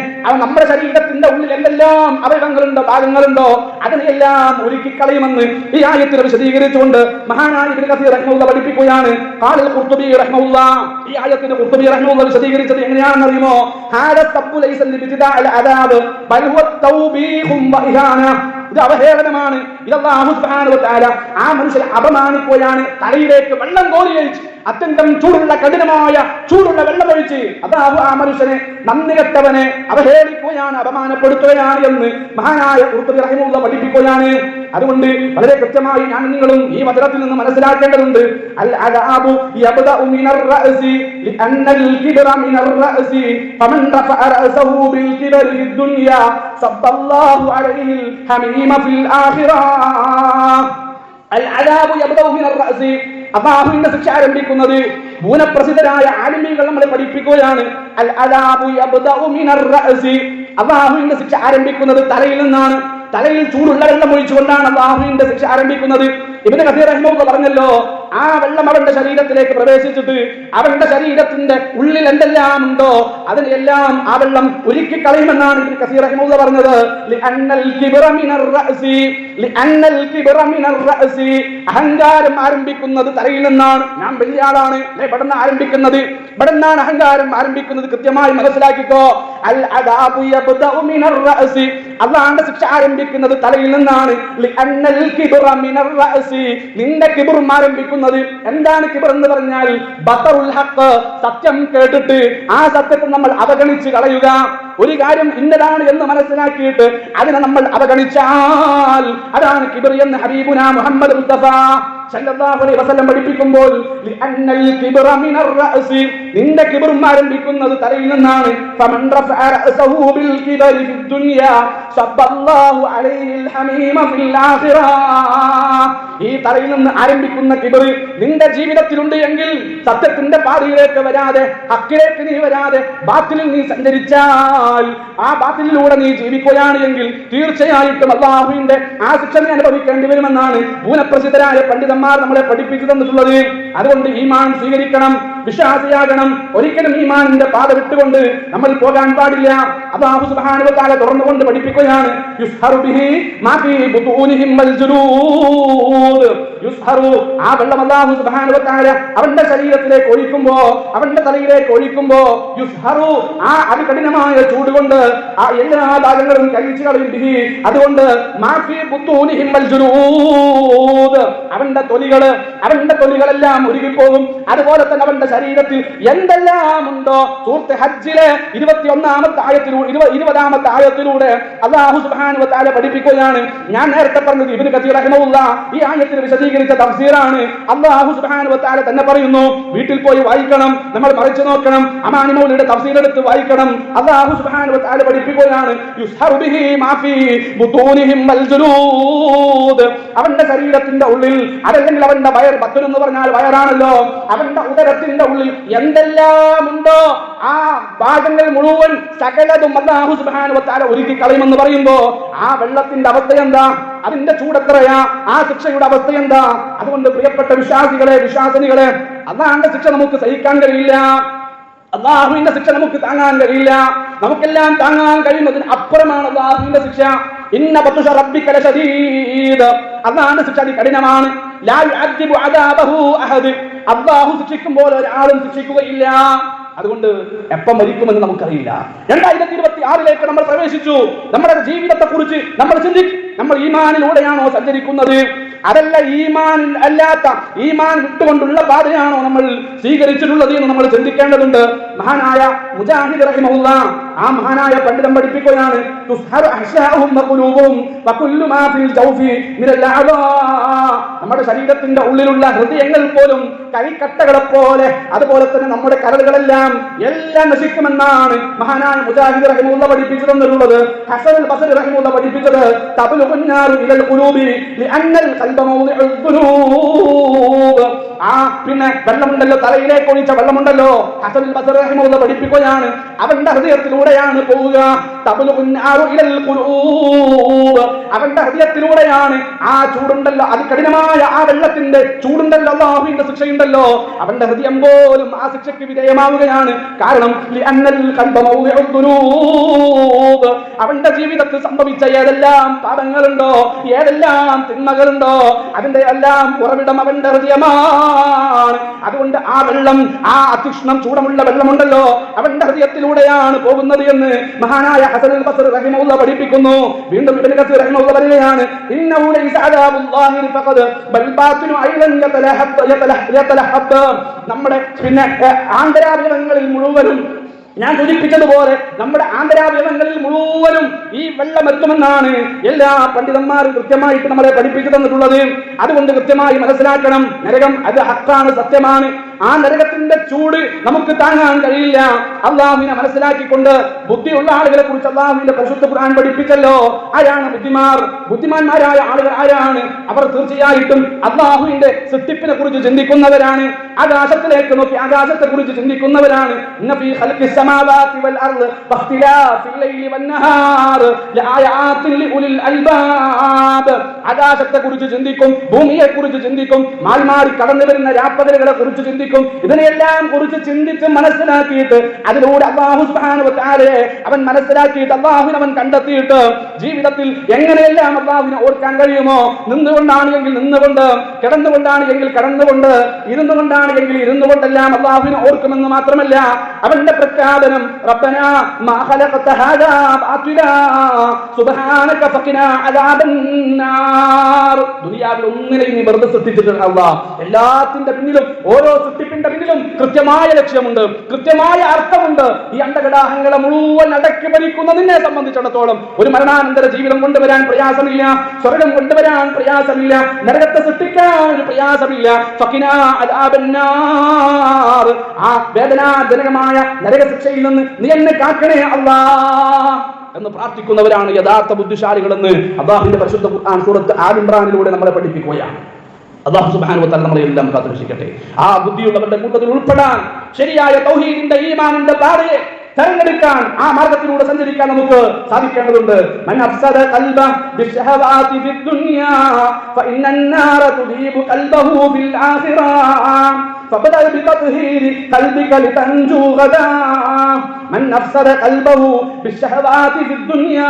നമ്മുടെ ശരീരത്തിന്റെ ഉള്ളിൽ എന്തെല്ലാം അവയവങ്ങളുണ്ടോ, ഭാഗങ്ങളുണ്ടോ, അതിനെയെല്ലാം ഒരുക്കിക്കളയുമെന്ന് ഈ ആയത്തിനെ വിശദീകരിച്ചുകൊണ്ട് മഹാനായ ഇബ്നു കസീർ റഹിമഹുല്ലാഹ് പഠിപ്പിക്കുകയാണ്. ഖാലിൽ ഖുർത്തുബി റഹിമഹുല്ലാഹ് ഈ ആയത്തിനെ ഖുർത്തുബി റഹിമഹുല്ലാഹ് വിശദീകരിച്ചത് എങ്ങനെയാണെന്ന് അറിയുമോ? ഹാദ തബ്ബു ലൈസ ലിബ്തിദാഇൽ അദാബ് ബൽ ഹുവ തൗബീഹും വ ഇഹാന. ഇത് അവഹേളനമാണ്. ഇത് അല്ലാഹു സുബ്ഹാനഹു വ തആല ആ മനുഷ്യനെ അപമാനിക്കുകയാണ്. തലയിലേക്ക് വെള്ളം കോരിയൊഴിച്ച് അത്യന്തം ചൂടുള്ള കഠിനമായ ചൂടുള്ള വെള്ളമൊഴിച്ച് അല്ലാഹു ആ മനുഷ്യനെ നന്ദി കെട്ടവനെ അവഹേളിക്കുകയാണ്, അപമാനപ്പെടുത്തുകയാണ് എന്ന് മഹാനായ ഖുർത്തുബി റഹിമഹുല്ലാഹ് പഠിപ്പിക്കുകയാണ്. അതുകൊണ്ട് വളരെ കൃത്യമായി ഞാൻ നിങ്ങളും ഈ വചനത്തിൽ നിന്ന് മനസ്സിലാക്കേണ്ടതുണ്ട്. അൽ അദാബു യബ്ദഉ മിനർ റഅസി ലിഅന്നൽ കിബ്റ മിനർ റഅസി ഫമൻ റഫഅ റഅസഹു ബിൽ കിബ്രി ഫിദ് ദുനിയ സബ്ബല്ലാഹു അലൈഹിൽ ഹമീമ ഫിൽ ആഖിറ. അൽ അദാബു യബ്ദഉ മിനർ റഅസി, അല്ലാഹുവിന്റെ ശിക്ഷ ആരംഭിക്കുന്നത് ഭൂനപ്രസിദ്ധരായ ആലിമീങ്ങൾ നമ്മളെ പഠിപ്പിക്കുകയാണ്. അൽ അദാബു യബ്ദഉ മിനർ റഅസി, അല്ലാഹുവിന്റെ ശിക്ഷ ആരംഭിക്കുന്നത് തലയിൽ നിന്നാണ്. തലയിൽ ചൂടുള്ള വെള്ളം ഒഴിച്ചുകൊണ്ടാണ് അല്ലാഹുവിന്റെ ശിക്ഷ ആരംഭിക്കുന്നത്. ഇബ്നു കസീർ റഹിമഹുല്ലാഹ് പറഞ്ഞല്ലോ, ആ വെള്ളം അവന്റെ ശരീരത്തിലേക്ക് പ്രവേശിച്ചിട്ട് അവന്റെ ശരീരത്തിന്റെ ഉള്ളിൽ എന്തെല്ലാം ഉണ്ടോ അതിനെല്ലാം ആ വെള്ളം ഉരുക്കി കളയുമെന്നാണ് ഇബ്നു കസീർ റഹിമഹുല്ലാഹ് പറഞ്ഞത്. ലിഅന്നൽ കിബ്റ മിനർ റഅസി, ലിഅന്നൽ കിബ്റ മിനർ റഅസി, അഹങ്കാരം ആരംഭിക്കുന്നത് തലയിൽ നിന്നാണ്. ഞാൻ വലിയ ആളാണ്, ഇവിടുന്ന് ആരംഭിക്കുന്നത്, ഇവിടുന്നാണ് അഹങ്കാരം ആരംഭിക്കുന്നത്. കൃത്യമായി മനസ്സിലാക്കിക്കോ. അൽ അദാബു യബ്ദഉ മിനർ റഅസി, അല്ലാഹുവിന്റെ ശിക്ഷ ആരംഭിക്കുന്നത് തലയിൽ നിന്നാണ്. ലിഅന്നൽ കിബ്റ മിനർ റഅസി, നിന്റെ കിബ്റും ആരംഭിക്കുന്നത്. എന്താണ് കിബ്ർ എന്ന് പറഞ്ഞാൽ? ബതറുൽ ഹഖ്, സത്യം കേട്ടിട്ട് ആ സത്യത്തെ നമ്മൾ അവഗണിച്ച് കളയുക. ഒരു കാര്യം ഇന്നതാണ് എന്ന് മനസ്സിലാക്കിയിട്ട് അതിനെ നമ്മൾ അവഗണിച്ചാൽ അതാണ് കിബ്ർ എന്ന് ഹബീബുനാ മുഹമ്മദ് മുസ്തഫ സല്ലല്ലാഹു അലൈഹി വസല്ലം പഠിപ്പിക്കുമ്പോൾ, ലിഅന്നൽ കിബ്റ മിനർ റഅസി, നിന്റെ കിബ്റും ആരംഭിക്കുന്നത് തലയിൽ നിന്നാണ്. ഫമൻ റഫഅ റഅസഹു ബിൽ കിബ്രി ഫിദ് ദുനിയ സബ്ബല്ലാഹു അലൈഹിൽ ഹമീമ ഫിൽ ആഖിറ. ഈ തലയിൽ നിന്ന് ആരംഭിക്കുന്ന കിബ്ർ നിന്റെ ജീവിതത്തിലുണ്ട് എങ്കിൽ സത്യത്തിന്റെ പാതയിലേക്ക് വരാതെ, ഹക്കിലേക്ക് നീ വരാതെ ബാത്തിലിൽ നീ സഞ്ചരിച്ചാൽ, ആ ബാത്തിലിലൂടെ നീ ജീവിക്കുകയാണ് എങ്കിൽ തീർച്ചയായിട്ടും അല്ലാഹുവിന്റെ ആ ശിക്ഷ നീ അനുഭവിക്കേണ്ടി വരുമെന്നാണ് ഭൂനപ്രസിദ്ധരായ പണ്ഡിതന്മാർ നമ്മളെ പഠിപ്പിച്ചു തന്നിട്ടുള്ളത്. അതുകൊണ്ട് ഈമാൻ സ്വീകരിക്കണം, വിശ്വാസിയാകണം. ഒരിക്കലും ഈമാനിന്റെ പാത വിട്ടുകൊണ്ട് നമ്മൾ പോകാൻ പാടില്ല. അല്ലാഹു സുബ്ഹാനഹു വ തആല തുറന്നുകൊണ്ട് പഠിപ്പിക്കുകയാണ്, യുസ്ഹറു ബിഹി മാ ഫീ ബുതൂനിഹിം വൽ ജുലൂദ്. യുസ്ഹറു, ആ വെള്ളം അല്ലാഹു സുബ്ഹാനഹു വ തആല അവന്റെ ശരീരത്തിലേക്ക് ഒഴിക്കുമ്പോ, അവന്റെ തലയിലേക്ക് ഒഴിക്കുമ്പോ, യുസ്ഹറു, ആ അതികഠിനമായ ചൂട് കൊണ്ട് ആ എല്ലാ ഭാഗങ്ങളും കഴിച്ചു കളയും. ബിഹി, അതുകൊണ്ട് മാ ഫീ ബുതൂനിഹിം വൽ ജുലൂദ്, അവന്റെ തൊലികളെല്ലാം ഉരുകിപ്പോകും. അതുപോലെ തന്നെ അവന്റെ ശരീരത്തിൽ എന്തെല്ലാം ഉണ്ടോ. സൂറത്ത് ഹജ്ജിലെ 21-ാമത്തെ ആയത്തിലൂടെ അല്ലാഹു സുബ്ഹാനഹു വ തആല പഠിപ്പിക്കുകയാണ്. ഞാൻ നേരത്തെ പറഞ്ഞത് ഇബ്നു കസീർ റഹിമഹുല്ലാഹ് ഈ ആയത്തിന് വിശദീകരിച്ച തഫ്സീറാണ്. അല്ലാഹു സുബ്ഹാനഹു വ തആല തന്നെ പറയുന്നു, വീട്ടിൽ പോയി വായിക്കണം, നമ്മൾ മറിച്ചു നോക്കണം, അമാനി മൗലിയുടെ തഫ്സീർ എടുത്ത് വായിക്കണം. അല്ലാഹു സുബ്ഹാനഹു വ തആല പഠിപ്പിക്കുകയാണ്, യുസ്ഹറു ബിഹി മാ ഫീ ബുതൂനിഹിം വൽ ജുലൂദ്, അവന്റെ ശരീരത്തിന്റെ ഉള്ളിൽ, അതല്ലെങ്കിൽ അവന്റെ വയർ, ബത്തുൻ എന്ന് പറഞ്ഞാൽ വയറാണല്ലോ, അവന്റെ ഉദരത്തിന്റെ ഉള്ളിൽ എന്തെല്ലാം ഉണ്ടോ ആ ഭാഗങ്ങൾ മുഴുവൻ സകലതും അല്ലാഹു സുബ്ഹാനഹു വ തആല ഒരുക്കി കളയുമെന്ന് പറയുമ്പോ ആ വെള്ളത്തിന്റെ അവസ്ഥ എന്താ, അതിന്റെ ചൂടെത്രയാ, ആ ശിക്ഷയുടെ അവസ്ഥ എന്താ? അതുകൊണ്ട് പ്രിയപ്പെട്ട വിശ്വാസികളെ, വിശ്വാസിനികളെ, അല്ലാഹുവിന്റെ ശിക്ഷ നമുക്ക് സഹിക്കാൻ കഴിയില്ല. അല്ലാഹുവിന്റെ ശിക്ഷ നമുക്ക് താങ്ങാൻ കഴിയില്ല. നമുക്കെല്ലാം താങ്ങാൻ കഴിയുന്നതിന് അപ്പുറമാണ് അല്ലാഹുവിന്റെ ശിക്ഷ. ഇന്ന ബത്ഷ റബ്ബിക ലശദീദ്, അല്ലാഹുവിന്റെ ശിക്ഷ കഠിനമാണ്. ലാ യുഅദ്ദിബു അദാബഹു അഹദ്, അല്ലാഹു ശിക്ഷിക്കുമ്പോൾ ഒരാളും ശിക്ഷിക്കുകയില്ല. അതുകൊണ്ട് എപ്പം മരിക്കുമെന്ന് നമുക്കറിയില്ല. 2026 നമ്മൾ പ്രവേശിച്ചു. നമ്മുടെ ജീവിതത്തെ കുറിച്ച് നമ്മൾ ചിന്തിക്കും. നമ്മൾ ഈമാനിലൂടെയാണോ സഞ്ചരിക്കുന്നത്, അതല്ല ഈമാൻ അല്ലാത്ത, ഈമാൻ വിട്ടുകൊണ്ടുള്ള പാതയാണോ നമ്മൾ സ്വീകരിച്ചിട്ടുള്ളത് എന്ന് നമ്മൾ ചിന്തിക്കേണ്ടതുണ്ട്. മഹാനായ മുജാഹിദ് റഹിമഹുല്ലാഹ്, ആ മഹാനായ പണ്ഡിതൻ പഠിപ്പിക്കുകയാണ്, തുസ്ഹറു അഹ്ശാഉഹും വഖുലൂബുഹും വകുല്ലു മാ ഫിൽ ജൗഫി മിനൽ അഅദാ, നമ്മുടെ ശരീരത്തിന്റെ ഉള്ളിലുള്ള ഹൃദയങ്ങൾ പോലും കരിക്കട്ടകളെ പോലെ, അതുപോലെ തന്നെ നമ്മുടെ കരളുകളെല്ലാം എല്ലാം നശിക്കുമെന്നാണ് മഹാനായ മുജാഹിദ് റഹിമഹുല്ലാഹ് പഠിപ്പിച്ചു തന്നിട്ടുള്ളത്. ഹസൻ അൽ ബസ്രി റഹിമഹുല്ലാഹ് പഠിപ്പിച്ചത്, തബ്ലുഗുൻ നാറു ഇലൽ ഖുലൂബി ലിഅന്നൽ ഖൽബ മൗദിഉ ദുനൂബ്, ആ പിന്നെ വെള്ളമുണ്ടല്ലോ, തലയിലേക്ക് ഒഴിച്ച വെള്ളമുണ്ടല്ലോ, ഹസൻ അൽ ബസ്രി റഹിമഹുല്ലാഹ് പഠിപ്പിക്കുകയാണ്, അവന്റെ ഹൃദയത്തിലൂടെയാണ് പോവുക. തബ്ലുഗുൻ നാറു ഇലൽ ഖുലൂബ്, അവന്റെ ഹൃദയത്തിലൂടെയാണ് ആ ചൂടുണ്ടല്ലോ, അതികഠിനമായ ആ വെള്ളത്തിന്റെ ചൂടുണ്ടല്ലോ, അല്ലാഹുവിന്റെ ശിക്ഷയുണ്ടല്ലോ, അവന്റെ ഹൃദയം പോലും ആ ശിക്ഷയ്ക്ക് വിധേയമാവുകയാണ്. കാരണം ലിഅന്നൽ ഖൽബ മൗദിഉ ദുനൂബ്, അവന്റെ ജീവിതത്തിൽ സംഭവിച്ച ഏതെല്ലാം പാപങ്ങളുണ്ടോ, ഏതെല്ലാം തിന്മകളുണ്ടോ, അതിന്റെ എല്ലാം ഉറവിടം അവന്റെ ഹൃദയമാണ്. അതുകൊണ്ട് ആ വെള്ളം, ആ അതീഷ്ണം ചൂടമുള്ള വെള്ളമുണ്ടല്ലോ, അവന്റെ ഹൃദയത്തിലൂടെയാണ് പോകുന്നത് എന്ന് മഹാനായ ഹസനുൽ ബസ്രി റഹിമഹുല്ലാഹ് പഠിപ്പിക്കുന്നു. വീണ്ടും ഇബ്നു കസീർ റഹിമഹുല്ലാഹ് പറയുകയാണ്, ഇന്നഹു ലൈസ അദാബുല്ലാഹി ഫഖദ് ബൽ ബാത്തിനു ഐലൻ യതലഹബ്. നമ്മുടെ ആന്തരാവയവങ്ങളിൽ മുഴുവനും, ഞാൻ സൂചിപ്പിച്ചതുപോലെ നമ്മുടെ ആന്തരാവയവങ്ങളിൽ മുഴുവനും ഈ വെള്ളം എത്തുമെന്നാണ് എല്ലാ പണ്ഡിതന്മാരും കൃത്യമായിട്ട് നമ്മളെ പഠിപ്പിച്ചു തന്നിട്ടുള്ളത്. അതുകൊണ്ട് കൃത്യമായി മനസ്സിലാക്കണം, നരകം അത് ഹക്കാണ്, സത്യമാണ്. ആ നരകത്തിന്റെ ചൂട് നമുക്ക് താങ്ങാൻ കഴിയില്ല. അള്ളാഹുവിനെ മനസ്സിലാക്കിക്കൊണ്ട് ബുദ്ധിയുള്ള ആളുകളെ കുറിച്ച് അള്ളാഹുവിന്റെ പരിശുദ്ധ ഖുർആൻ പഠിപ്പിച്ചല്ലോ. ആരാണ് ബുദ്ധിമാർ? ബുദ്ധിമാന്മാരായ ആളുകൾ ആരാണ്? അവർ തീർച്ചയായിട്ടും അള്ളാഹുവിന്റെ സൃഷ്ടിപ്പിനെ കുറിച്ച് ചിന്തിക്കുന്നവരാണ്. ആകാശത്തിലേക്ക് നോക്കി ആകാശത്തെ കുറിച്ച് ചിന്തിക്കുന്നവരാണ്. ആകാശത്തെ കുറിച്ച് ചിന്തിക്കും, ഭൂമിയെ കുറിച്ച് ചിന്തിക്കും, മാറി കടന്നു വരുന്ന രാപ്പകലുകളെ കുറിച്ച് ചിന്തിക്കും. ഇതിനെല്ലാം കുറിച്ച് ചിന്തിച്ച് മനസ്സിലാക്കിയിട്ട് അതിലൂടെ അല്ലാഹു സുബ്ഹാനഹു വ തആലയെ അവൻ മനസ്സിലാക്കിയിട്ട് അല്ലാഹുവിനെ അവൻ കണ്ടെത്തിയിട്ട് ജീവിതത്തിൽ എങ്ങനെയെല്ലാം അല്ലാഹുവിനെ ഓർക്കാൻ കഴിയുമോ, നിന്നുകൊണ്ടാണ് എങ്കിൽ നിന്നുകൊണ്ട്, കിടന്നുകൊണ്ടാണ് എങ്കിൽ കിടന്നുകൊണ്ട്, ഇരുന്നുകൊണ്ടാണ് എങ്കിൽ ഇരുന്നുകൊണ്ടെല്ലാം അല്ലാഹുവിനെ ഓർക്കുമെന്ന് മാത്രമല്ല, അവന്റെ പ്രഖ്യാപനം റബ്ബനാ മാ ഖലഖത ഹാദാ ബാതിലാ സുബ്ഹാനക ഫഖിനാ അദാബന്നാർ. ദുനിയാവിൽ ഒന്നിനെയും നീ വെറുതെ സൃഷ്ടിച്ചിട്ടില്ല അല്ലാഹ്. എല്ലാത്തിന്റെ പിന്നിലും, ഓരോ സൃഷ്ടിപ്പിന്റെ പിന്നിലും കൃത്യമായ ലക്ഷ്യമുണ്ട്, കൃത്യമായ അർത്ഥമുണ്ട്. ഈ അണ്ടകടാഹങ്ങളെ മുഴുവൻ അടക്കി ഭരിക്കുന്നതിനെ സംബന്ധിച്ചിടത്തോളം ഒരു മരണാനന്തര ജീവിതം കൊണ്ടുവരാൻ പ്രയാസമില്ല, സ്വർഗം കൊണ്ടുവരാൻ പ്രയാസമില്ല, നരകത്തെ സൃഷ്ടിക്കാൻ ഒരു പ്രയാസമില്ല. ഫഖിനാ അദാബന്നാർ, ആ വേദനാജനകമായ നരകശിക്ഷയിൽ നിന്ന് നീ എന്നെ കാക്കണേ അല്ലാഹ് എന്ന് പ്രാർത്ഥിക്കുന്നവരാണ് യഥാർത്ഥ ബുദ്ധിശാലികളെന്ന് അല്ലാഹുവിന്റെ പരിശുദ്ധ ഖുർആൻ സൂറത്ത് ആൽ ഇംറാനിലൂടെ നമ്മളെ പഠിപ്പിക്കുകയാണ്. അല്ലാഹു സുബ്ഹാനഹു വ തആല നമ്മളെ എല്ലാം കാത്തുരക്ഷിക്കട്ടെ. ആ ബുദ്ധിയുള്ളവരുടെ കൂട്ടത്തിൽ ഉൾപ്പെടാൻ, ശരിയായ തൗഹീദിന്റെ ഈമാനിന്റെ പാതയെ തെരഞ്ഞെടുക്കാൻ, ആ മാർഗത്തിലൂടെ സഞ്ചരിക്കാൻ നമുക്ക് സാധിക്കേണ്ടതുണ്ട്. മൻ അഫ്സദ ഖൽബ ബിശ്ശഹവാതി ഫിദ്ദുനിയാ ഫഇന്നൻ നാറ തുദീബു ഖൽബഹു ഫിൽ ആഖിറ ഫബദ ബിതത്ഹീരി ഖൽബിക ലിതൻജു ഗദാ. മൻ അഫ്സദ ഖൽബഹു ബിശ്ശഹവാതി ഫിദ്ദുനിയാ,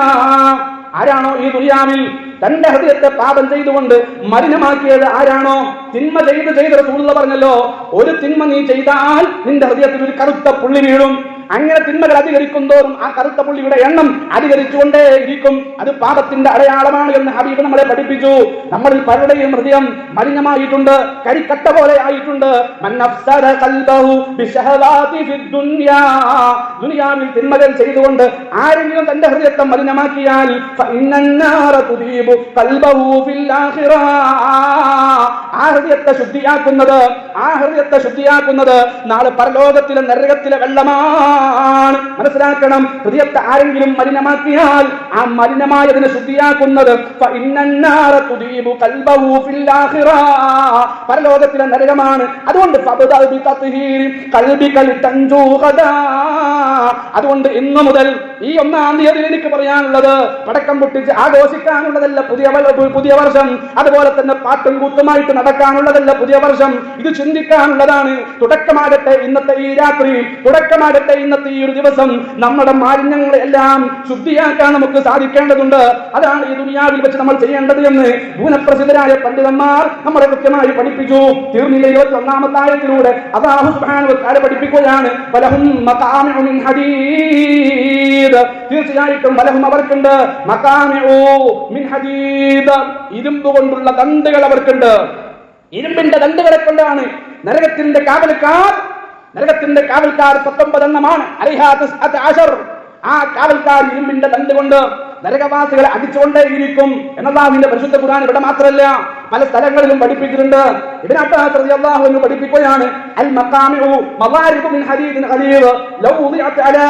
ആരാണോ ഈ ദുനിയാവിൽ തന്റെ ഹൃദയത്തെ പാപം ചെയ്തുകൊണ്ട് മലിനമാക്കിയത് ആരാണോ, തിന്മ ചെയ്ത് റസൂലുള്ളാഹി പറഞ്ഞല്ലോ, ഒരു തിന്മ നീ ചെയ്താൽ നിന്റെ ഹൃദയത്തിൽ ഒരു കറുത്ത പുള്ളി വീഴും. അങ്ങനെ തിന്മകൾ അധികരിക്കും തോറും ആ കറുത്ത പുള്ളിയുടെ എണ്ണം അധികരിച്ചുകൊണ്ടേ ഇരിക്കും. അത് പാപത്തിന്റെ അടയാളമാണ് എന്ന് ഹബീബ് നമ്മളെ പഠിപ്പിച്ചു. നമ്മളിൽ പലരുടെയും ഹൃദയം മലിനമായിട്ടുണ്ട്, കരിക്കട്ട പോലെ ആയിട്ടുണ്ട്. ദുനിയാവിൽ തിന്മകൾ ചെയ്തുകൊണ്ട് ആരെങ്കിലും തന്റെ ഹൃദയത്തെ മലിനമാക്കിയാൽ ആ ഹൃദയത്തെ ശുദ്ധിയാക്കുന്നത് നാളെ പരലോകത്തിലെ നരകത്തിലെ വെള്ളമാണ്. മനസ്സിലാക്കണം, ഹൃദയത്തെ ആരെങ്കിലും മലിനമാക്കിയാൽ ആ മലിനമായതിനെ ശുദ്ധിയാക്കുന്നത് പരലോകത്തിലെ നരകമാണ്. അതുകൊണ്ട് അതുകൊണ്ട് ഇന്നു മുതൽ ഈ 1-ാം തീയതി എനിക്ക് പറയാനുള്ളത്, പടക്കം പൊട്ടിച്ച് ആഘോഷിക്കാനുള്ളതല്ല പുതിയ വർഷം, അതുപോലെ തന്നെ പാട്ടും കൂത്തുമായിട്ട് നടക്കാനുള്ളതല്ല പുതിയ വർഷം. ഇത് ചിന്തിക്കാനുള്ളതാണ്. തുടക്കമാകട്ടെ ഇന്നത്തെ ഈ രാത്രി, തുടക്കമാകട്ടെ ഇന്നത്തെ ഈ ഒരു ദിവസം. നമ്മുടെ മാലിന്യങ്ങളെ എല്ലാം ശുദ്ധിയാക്കാൻ നമുക്ക് സാധിക്കേണ്ടതുണ്ട്. അതാണ് ഈ ദുനിയാവിൽ വെച്ച് നമ്മൾ ചെയ്യേണ്ടത് എന്ന് ഭൂനപ്രസിദ്ധരായ പണ്ഡിതന്മാർ നമ്മളെ കൃത്യമായി പഠിപ്പിച്ചു. തീർന്നില്ല 21-ാമത്തെ ആയത്തിലൂടെ അല്ലാഹു സുബ്ഹാനഹു വ തആല പഠിപ്പിക്കുകയാണ്, വലഹും മഖാമിഉ മിൻ ഹദീദ്. തീർച്ചയായിട്ടും വലഹും അവർക്കുണ്ട് മഖാമിഉ മിൻ ഹദീദ്, ഇരുമ്പ് കൊണ്ടുള്ള ദണ്ഡുകൾ അവർക്കുണ്ട്. ഇരുമ്പിന്റെ ദണ്ഡുകളെ കൊണ്ടാണ് നരകത്തിന്റെ കാവൽക്കാർ 19 എണ്ണമാണ്. ആ കാവൽക്കാർ ഇരുമ്പിന്റെ ദണ്ഡ് കൊണ്ട് നരകവാസികളെ അടിച്ചുകൊണ്ടേയിരിക്കും എന്നല്ലാഹുവിന്റെ പരിശുദ്ധ ഖുർആൻ ഇവിടെ മാത്രമല്ല പല സ്ഥലങ്ങളിലും പഠിപ്പിച്ചിട്ടുണ്ട്. ഇബ്നു അബ്ബാസ് റളിയല്ലാഹു അൻഹു പഠിപ്പിക്കുകയാണ്, അൽ മഖാമിഉ മവാരിബു മിൻ ഹദീദിൻ ഖലീബ് ലൗ ഉദിഅത് അലാ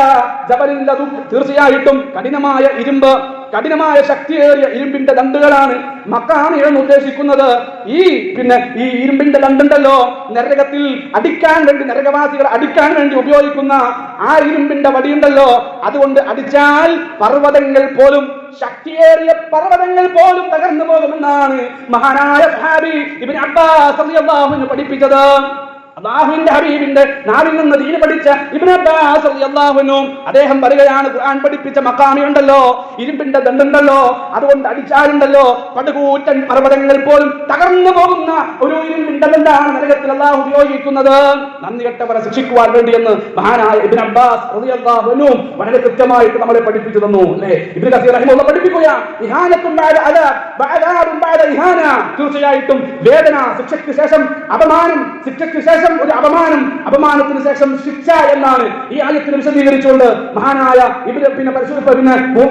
ജബലിൻ ലദു. തീർച്ചയായിട്ടും കഠിനമായ ഇരുമ്പ്, കഠിനമായ ശക്തിയേറിയ ഇരുമ്പിന്റെ ദണ്ഡുകളാണ് മഖാമി എന്ന് ഉദ്ദേശിക്കുന്നത്. ഈ ഇരുമ്പിന്റെ ദണ്ഡുണ്ടല്ലോ, നരകത്തിൽ അടിക്കാൻ വേണ്ടി, നരകവാസികളെ അടിക്കാൻ വേണ്ടി ഉപയോഗിക്കുന്ന ആ ഇരുമ്പിന്റെ വടിയുണ്ടല്ലോ, അതുകൊണ്ട് അടിച്ചാൽ പർവ്വതങ്ങൾ പോലും, ശക്തിയേറിയ പർവ്വതങ്ങൾ പോലും തകർന്നു പോകുമെന്നാണ് മഹാനായ സഹാബി ഇബ്നു അബ്ബാസ് റളിയല്ലാഹു അൻഹു പഠിപ്പിച്ചത്. അല്ലാഹുവിന്റെ ഹബീബിന്റെ നാവിൽ നിന്ന് ദീൻ പഠിച്ച ഇബ്നു അബ്ബാസ് റളിയല്ലാഹു അൻഹു അദ്ദേഹം പറയുകയാണ്, ഖുർആൻ പഠിപ്പിച്ച മഖാമി ഉണ്ടല്ലോ, ഇരുമ്പിന്റെ ദണ്ടുണ്ടല്ലോ, അതുകൊണ്ട് അടിച്ചാലുണ്ടല്ലോ പടുകൂറ്റൻ പർവ്വതങ്ങൾ പോലും തകർന്നു പോകുന്ന ഒരു ഇരുമ്പിന്റെ ദണ്ടാണ് നരകത്തിൽ അല്ലാഹു ഉപയോഗിക്കുന്നത് നന്ദി കെട്ടവരെ ശിക്ഷിക്കുവാൻ വേണ്ടിയെന്ന് മഹാനായ ഇബ്നു അബ്ബാസ് റളിയല്ലാഹു അൻഹു വളരെ കൃത്യമായിട്ട് നമ്മളെ പഠിപ്പിച്ചു തന്നു. അല്ലേ? ഇബ്നു കസീർ റഹിമഹുല്ലാഹ് പഠിപ്പിക്കുകയാണ്, ഇഹാനത്തുൻ ബഅദ അദാബ് ബഅദാബുൻ ബഅദ ഇഹാന. തീർച്ചയായിട്ടും വേദന, ശിക്ഷയ്ക്ക് ശേഷം അപമാനം, ശിക്ഷയ്ക്ക് ശേഷം ഒരു അപമാനം, അപമാനത്തിന് ശേഷം ശിക്ഷ എന്നാണ് ഈ ആയത്തിനെ വിശദീകരിച്ചുകൊണ്ട് മഹാനായ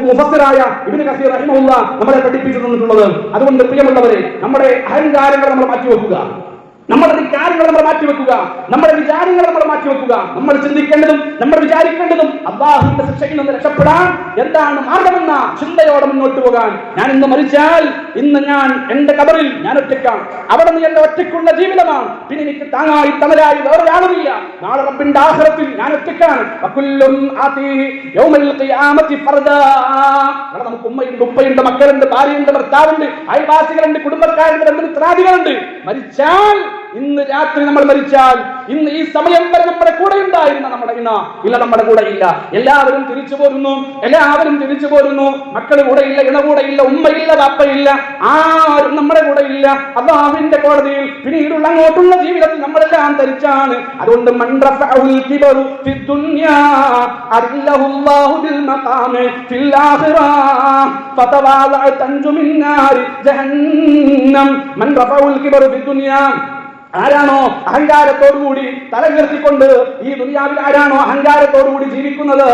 മുഫസ്സിറായ ഇബ്നു കസീർ റഹിമഹുല്ലാഹ് നമ്മളെ പഠിപ്പിച്ചു തന്നിട്ടുള്ളത്. അതുകൊണ്ട് പ്രിയമുള്ളവരെ, നമ്മുടെ അഹങ്കാരങ്ങൾ നമ്മൾ മാറ്റിവെക്കുക, നമ്മുടെ ധിക്കാരങ്ങൾ നമ്മൾ മാറ്റിവെക്കുക, നമ്മുടെ വിചാരങ്ങൾ നമ്മൾ മാറ്റിവെക്കുക. നമ്മൾ ചിന്തിക്കേണ്ടതും നമ്മൾ വിചാരിക്കേണ്ടതും അല്ലാഹുവിന്റെ ശിക്ഷയിൽ നിന്ന് രക്ഷപ്പെടാൻ എന്താണ് മാർഗമെന്ന ചിന്തയോടെ മുന്നോട്ട് പോകാൻ. ഞാൻ ഇന്ന് മരിച്ചാൽ ഇന്ന് ഞാൻ എന്റെ ഖബറിൽ ഞാൻ ഒറ്റയ്ക്കാണ്, അവിടെ നിന്ന് എന്റെ ഒറ്റയ്ക്കുള്ള ജീവിതമാണ്, പിന്നെ എനിക്ക് താങ്ങായി തണലായി വേറൊരാളുമില്ല. നാളെ റബ്ബിന്റെ ആഖിറത്തിൽ ഞാൻ ഒറ്റയ്ക്കാണ്. നമുക്ക് ഉമ്മയുണ്ട്, ഉപ്പയുണ്ട്, മക്കളുണ്ട്, ഭാര്യയുണ്ട്, ഭർത്താവുണ്ട്, അയൽവാസികളുണ്ട്, കുടുംബക്കാരുണ്ട്, ബന്ധുമിത്രാദികളുണ്ട്. മരിച്ചാൽ ഇന്ന് രാത്രി നമ്മൾ മരിച്ചാൽ ഇന്ന് ഈ സമയം വരെ നമ്മുടെ കൂടെ ഉണ്ടായിരുന്ന നമ്മുടെ ഇല്ല, നമ്മുടെ കൂടെ ഇല്ല. എല്ലാവരും തിരിച്ചു പോരുന്നു, എല്ലാവരും തിരിച്ചു പോരുന്നു. മക്കൾ കൂടെ ഇല്ല, ഇണ കൂടെ ഇല്ല, ഉമ്മയില്ല, വാപ്പയില്ല, ആരും നമ്മുടെ കൂടെ ഇല്ല. അല്ലാഹുവിന്റെ കോടതിയിൽ പിന്നീടുള്ള അങ്ങോട്ടുള്ള ജീവിതത്തിൽ നമ്മളെല്ലാം ധരിച്ചാണ്. അതുകൊണ്ട് ആരാണോ അഹങ്കാരത്തോടുകൂടി തലയുയർത്തിക്കൊണ്ട് ഈ ദുനിയാവിൽ ആരാണോ അഹങ്കാരത്തോടുകൂടി ജീവിക്കുന്നത്,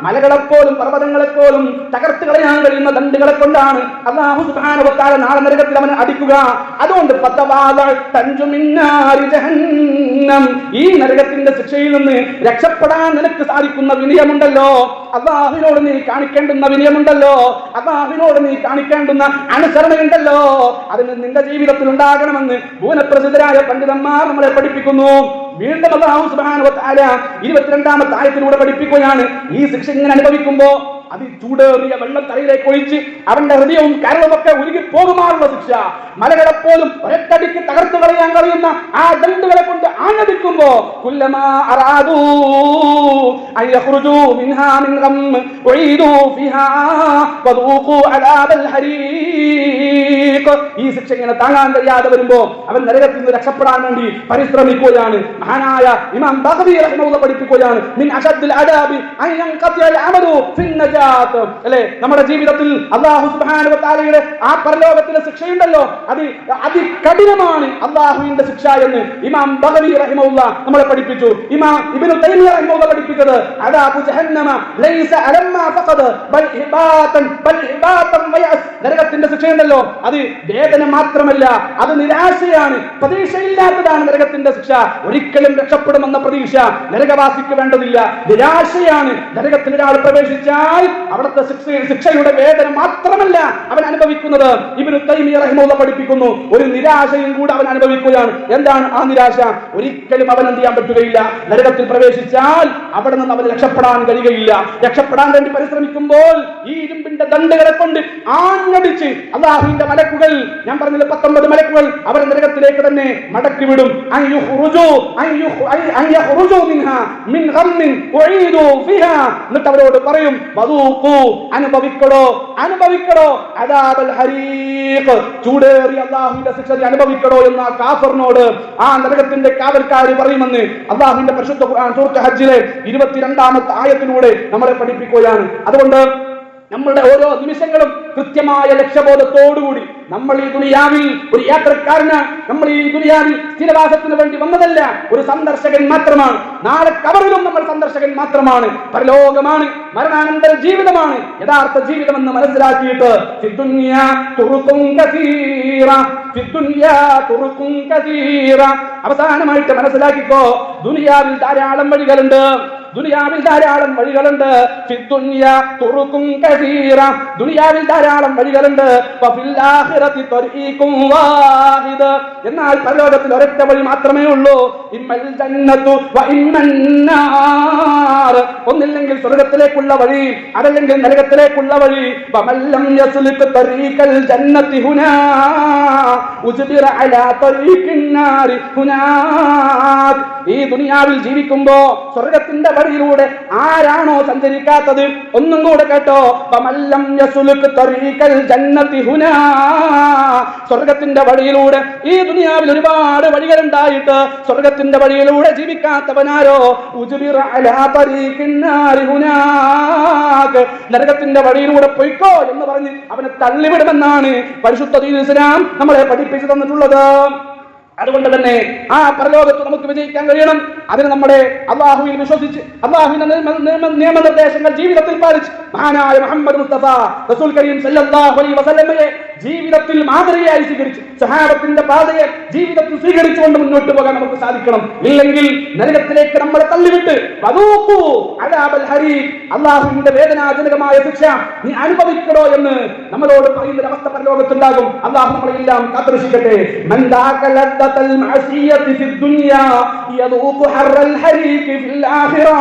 മലകളെപ്പോലും പർവ്വതങ്ങളെപ്പോലും തകർത്ത് കളയാൻ കഴിയുന്ന ദണ്ടുകളെ കൊണ്ടാണ് അല്ലാഹു സുബ്ഹാനഹു വ തആല നാളെ നരകത്തിൽ അവനെ അടിക്കുക. അതുകൊണ്ട് ഈ നരകത്തിന്റെ ശിക്ഷയിൽ നിന്ന് രക്ഷപ്പെടാൻ നിനക്ക് സാധിക്കുന്ന വിനയമുണ്ടല്ലോ, അല്ലാഹുവിനോട് നീ കാണിക്കേണ്ടുന്ന വിനയമുണ്ടല്ലോ, അല്ലാഹുവിനോട് നീ കാണിക്കേണ്ടുന്ന അനുസരണയുണ്ടല്ലോ, അതിന് നിന്റെ ജീവിതത്തിൽ ഉണ്ടാകണമെന്ന് ഭൂനപ്രസിദ്ധരായ പണ്ഡിതന്മാർ നമ്മളെ പഠിപ്പിക്കുന്നു. വീണ്ടും അല്ലാഹു സുബ്ഹാനഹു വ തആല 22-ാമത്തെ ആയത്തിലൂടെ പഠിപ്പിക്കുകയാണ്, ഈ ശിക്ഷ ഇങ്ങനെ അനുഭവിക്കുമ്പോ ചൂടേറിയ വെള്ളം തലയിലേക്ക് ഒഴിച്ച് അവന്റെ ഹൃദയവും കരളുമൊക്കെ ഉരുകി പോകുമാറുള്ള ശിക്ഷ, മലകളെപ്പോലും ഒരൊറ്റടിക്ക് തകർത്തു കളയാൻ കഴിയുന്ന ആ ദണ്ടുകളെ കൊണ്ട് ആഞ്ഞടിക്കുമ്പോ കുല്ലമാ അറാദൂ അൻ യഖ്റുജൂ മിൻഹാ മിൻ ഗം ഉഈദൂ ഫിഹാ വദൂഖൂ അദാബൽ ഹരീഖ്. ഈ ശിക്ഷ ഇങ്ങനെ താങ്ങാൻ കഴിയാതെ വരുമ്പോ അവൻ നരകത്തിൽ നിന്ന് രക്ഷപ്പെടാൻ വേണ്ടി പരിശ്രമിക്കുകയാണ്. മഹാനായ ഇമാം ബഖവി റഹിമഹുല്ലാഹ് പഠിപ്പിക്കുകയാണ്, മിൻ അശദ്ദിൽ അദാബി അൻ യൻഖതിഅൽ അമലു ഫിൻ നജാത്ത്. അല്ലേ? നമ്മുടെ ജീവിതത്തിൽ അല്ലാഹു സുബ്ഹാനഹു വ തആലയുടെ ആ പരലോകത്തിലെ ശിക്ഷയുണ്ടല്ലോ, അത് അതികഠിനമാണ് അല്ലാഹുവിന്റെ ശിക്ഷ എന്ന് ഇമാം ബഖവി റഹിമഹുല്ലാഹ് നമ്മളെ പഠിപ്പിച്ചു. ഇമാം ഇബ്നു തൈമിയ്യ റഹിമഹുല്ലാഹ് പഠിപ്പിച്ചത് അദാബു ജഹന്നമ ലൈസ അലമ്മാ ഫഖദ ബൽ ഇബാതൻ വയസ്. നരകത്തിന്റെ ശിക്ഷയുണ്ടല്ലോ, അത് വേദന മാത്രമല്ല, അത് നിരാശയാണ്, പ്രതീക്ഷയില്ലാത്തതാണ് നരകത്തിന്റെ ശിക്ഷ. ഒരിക്കലും രക്ഷപ്പെടുമെന്ന പ്രതീക്ഷ നരകവാസിക്ക് വേണ്ടതില്ല, നിരാശയാണ്. നരകത്തിൽ ഒരാൾ പ്രവേശിച്ചാൽ അവിടുത്തെ ശിക്ഷയുടെ വേദന മാത്രമല്ല അവൻ അനുഭവിക്കുന്നത്. ഇബ്നു തൈമിയ്യ റഹിമഹുല്ലാഹ് പഠിപ്പിക്കുന്നു, ഒരു നിരാശയും കൂടെ അവൻ അനുഭവിക്കുകയാണ്. എന്താണ് ആ നിരാശ? ഒരിക്കലും അവൻ എന്ത് ചെയ്യാൻ പറ്റുകയില്ല, നരകത്തിൽ പ്രവേശിച്ചാൽ അവിടെ നിന്ന് അവന് രക്ഷപ്പെടാൻ കഴിയുകയില്ല. രക്ഷപ്പെടാൻ വേണ്ടി പരിശ്രമിക്കുമ്പോൾ ഈ ഇരുമ്പിന്റെ ദണ്ടുകളെ കൊണ്ട് ആഞ്ഞടിച്ച് അല്ലാഹുവിന്റെ മലക്കുകൾ, ഞാൻ പറഞ്ഞില്ല 19 മലക്കുകൾ, അവരെ നരകത്തിലേക്ക് തന്നെ മടക്കി വിടും. എന്നിട്ട് അവരോട് പറയും, അനുഭവിക്കടോ അനുഭവിക്കടോ അദാബൽ ഹരീഖ്, ചൂടേറിയ അല്ലാഹുവിന്റെ ശിക്ഷ അനുഭവിക്കടോ എന്ന കാഫിറിനോട് ആ നരകത്തിന്റെ കാവൽക്കാർ പറയുമെന്ന് അല്ലാഹുവിന്റെ പരിശുദ്ധ ഖുർആൻ സൂറത്ത് ഹജ്ജിലെ 22-ാമത്തെ ആയത്തിലൂടെ നമ്മളെ പഠിപ്പിക്കുകയാണ്. അതുകൊണ്ട് നമ്മളുടെ ഓരോ നിമിഷങ്ങളും കൃത്യമായ ലക്ഷ്യബോധത്തോടുകൂടി നമ്മൾ ഈ ദുനിയാവിൽ ഒരു യാത്രക്കാരനാണ്. നമ്മൾ ഈ ദുനിയാവിൽ സ്ഥിരവാസത്തിന് വേണ്ടി വന്നതല്ല, ഒരു സന്ദർശകൻ മാത്രമാണ്. നാളെ ഖബറിലും നമ്മൾ സന്ദർശകൻ മാത്രമാണ്. പരലോകമാണ്, മരണാനന്തര ജീവിതമാണ് യഥാർത്ഥ ജീവിതമെന്ന് മനസ്സിലാക്കിയിട്ട് അവസാനമായിട്ട് മനസ്സിലാക്കിക്കോ, ദുനിയാവിൽ ധാരാളം വഴികളുണ്ട്, ദുനിയാവിൽ ധാരാളം വഴികളുണ്ട്. ദുനിയാവിൽ ധാരാളം വഴികളുണ്ട്. എന്നാൽ പരലോകത്തിൽ ഒരൊറ്റ വഴി മാത്രമേ ഉള്ളൂ. ഒന്നില്ലെങ്കിൽ സ്വർഗത്തിലേക്ക് സ്വർഗത്തിലേക്കുള്ള വഴി, അതല്ലെങ്കിൽ നരകത്തിലേക്കുള്ള വഴി. വമല്ലം യസ്ലുക് തരീഖൽ ജന്നതി ഹുനാ ഉജ്ബിറ അലാ തരീഖിൻ നാരി ഹുനാക്. ഈ ദുനിയാവിൽ ജീവിക്കുമ്പോ സ്വർഗത്തിന്റെ വഴിയിലൂടെ ആരാണോ സഞ്ചരിക്കാത്തത്, ഒന്നും കൂടെ കേട്ടോ, വമല്ലം യസ്ലുക് തരീഖൽ ജന്നതി ഹുനാ, സ്വർഗത്തിന്റെ വഴിയിലൂടെ ഈ ദുനിയാവിൽ ഒരുപാട് വഴികളുണ്ടായിട്ട് സ്വർഗത്തിന്റെ വഴിയിലൂടെ ജീവിക്കാത്തവനാരോ ഉജ്ബിറ അലാ തരീഖിൻ നാരി ഹുനാക്, നരകത്തിന്റെ വഴിയിലൂടെ പൊയ്ക്കോ എന്ന് പറഞ്ഞ് അവനെ തള്ളിവിടുമെന്നാണ് പരിശുദ്ധ ദീനുൽ ഇസ്ലാം നമ്മളെ പഠിപ്പിച്ചു തന്നിട്ടുള്ളത്. അതുകൊണ്ട് തന്നെ ആ പരലോകത്ത് നമുക്ക് വിജയിക്കാൻ കഴിയണം. അതിന് നമ്മുടെ അല്ലാഹുവിൽ വിശ്വസിച്ച് അല്ലാഹുവിന്റെ നിയമനിർദ്ദേശങ്ങൾ ജീവിതത്തിൽ പാലിച്ച് മഹാനായ മുഹമ്മദ് മുസ്തഫ റസൂൽ കരീം സല്ലല്ലാഹു അലൈഹി വസല്ലമയെ ജീവിതത്തിൽ മാതൃകയായി സ്വീകരിച്ച് സഹാബത്തിന്റെ പാതയെ ജീവിതത്തിൽ സ്വീകരിച്ചുകൊണ്ട് മുന്നോട്ട് പോകാൻ നമുക്ക് സാധിക്കണം. ഇല്ലെങ്കിൽ നരകത്തിലേക്ക് നമ്മളെ തള്ളിവിട്ട് വദൂഖു അദാബൽ ഹരീഖ്, അല്ലാഹുവിന്റെ വേദനാജനകമായ ശിക്ഷ നീ അനുഭവിക്കണോ എന്ന് നമ്മളോട് പറയുന്ന അവസ്ഥ പരലോകത്തുണ്ടാകും. അല്ലാഹു നമ്മളെല്ലാം കാത്തുരക്ഷിക്കട്ടെ. മൻ ദാഖല المعصية في الدنيا يذوق حر الحريق في الآخرة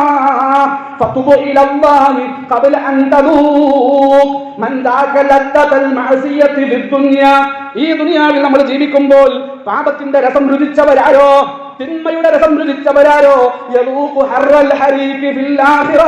فتب إلى الله قبل أن تذوق من ذاك لذة المعصية في الدنيا. ഈ ദുനിയാവിൽ നമ്മൾ ജീവിക്കുമ്പോൾ പാപത്തിന്റെ രസം രുചിച്ചവരാരോ, തിന്മയുടെ രസം രുചിച്ചവരാരോ, യദൂഖു ഹർറൽ ഹരീഖി ഫിൽ ആഖിറ,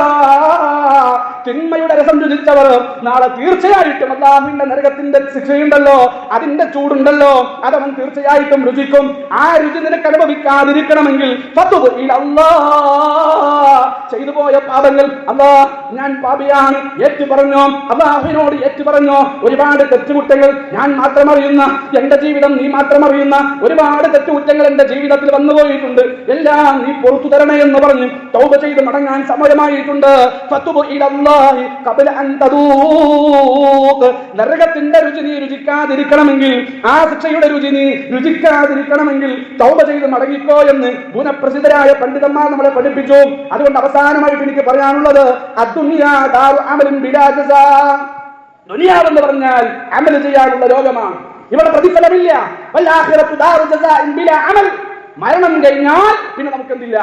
തിന്മയുടെ രസം രുചിച്ചവർ നാളെ തീർച്ചയായിട്ടും അല്ലാഹുവിന്റെ നരകത്തിന്റെ ശിക്ഷയുണ്ടല്ലോ, അതിന്റെ ചൂടുണ്ടല്ലോ, അതവൻ തീർച്ചയായിട്ടും രുചിക്കും. ആ രുചി നിനക്ക് അനുഭവിക്കാതിരിക്കണമെങ്കിൽ ഫതുബ് ഇലല്ലാഹ്, ചെയ്തു പോയ പാപങ്ങൾ അല്ലാഹ് ഞാൻ പാപിയാണ് ഏറ്റു പറഞ്ഞോ, അല്ലാഹുവിനോട് ഏറ്റു പറഞ്ഞോ. ഒരുപാട് തെറ്റുകുറ്റങ്ങൾ ഞാൻ മാത്രം അറിയുന്ന, എന്റെ ജീവിതം നീ മാത്രം അറിയുന്ന ഒരുപാട് തെറ്റുകുറ്റങ്ങൾ എന്റെ ജീവിതത്തിൽ വന്നുപോയിട്ടുണ്ട്, എല്ലാം നീ പുറത്തു തരണേ എന്ന് പറഞ്ഞ് തൗബ ചെയ്ത് മടങ്ങാൻ സമയമായിട്ടുണ്ട്. ഫതുബ് ഇലല്ലാഹി ഖബല അൻ തദൂഖ്, നരകത്തിന്റെ രുചി നീ രുചിക്കാതിരിക്കണമെങ്കിൽ, ആ ശിക്ഷയുടെ രുചി നീ രുചിക്കാതിരിക്കണമെങ്കിൽ തൗബ ചെയ്ത് മടങ്ങിക്കോ എന്ന് ഗുണപ്രസിദ്ധരായ പണ്ഡിതന്മാർ നമ്മളെ പഠിപ്പിച്ചു. അതുകൊണ്ട് അവസാനമായിട്ട് എനിക്ക് പറയാനുള്ളത്, അദ്ദുനിയാ ദാറു അമലിൻ ബിലാ ജസാ, ദുനിയാവെന്ന് പറഞ്ഞാൽ അമൽ ചെയ്യാനുള്ള ലോകമാണ്, ഇവിടെ പ്രതിഫലമില്ല. വൽആഖിറത്തു ദാറു ജസാഇൻ ബിലാ അമൽ, മരണം കഴിഞ്ഞാൽ പിന്നെ നമുക്ക് എന്തില്ല,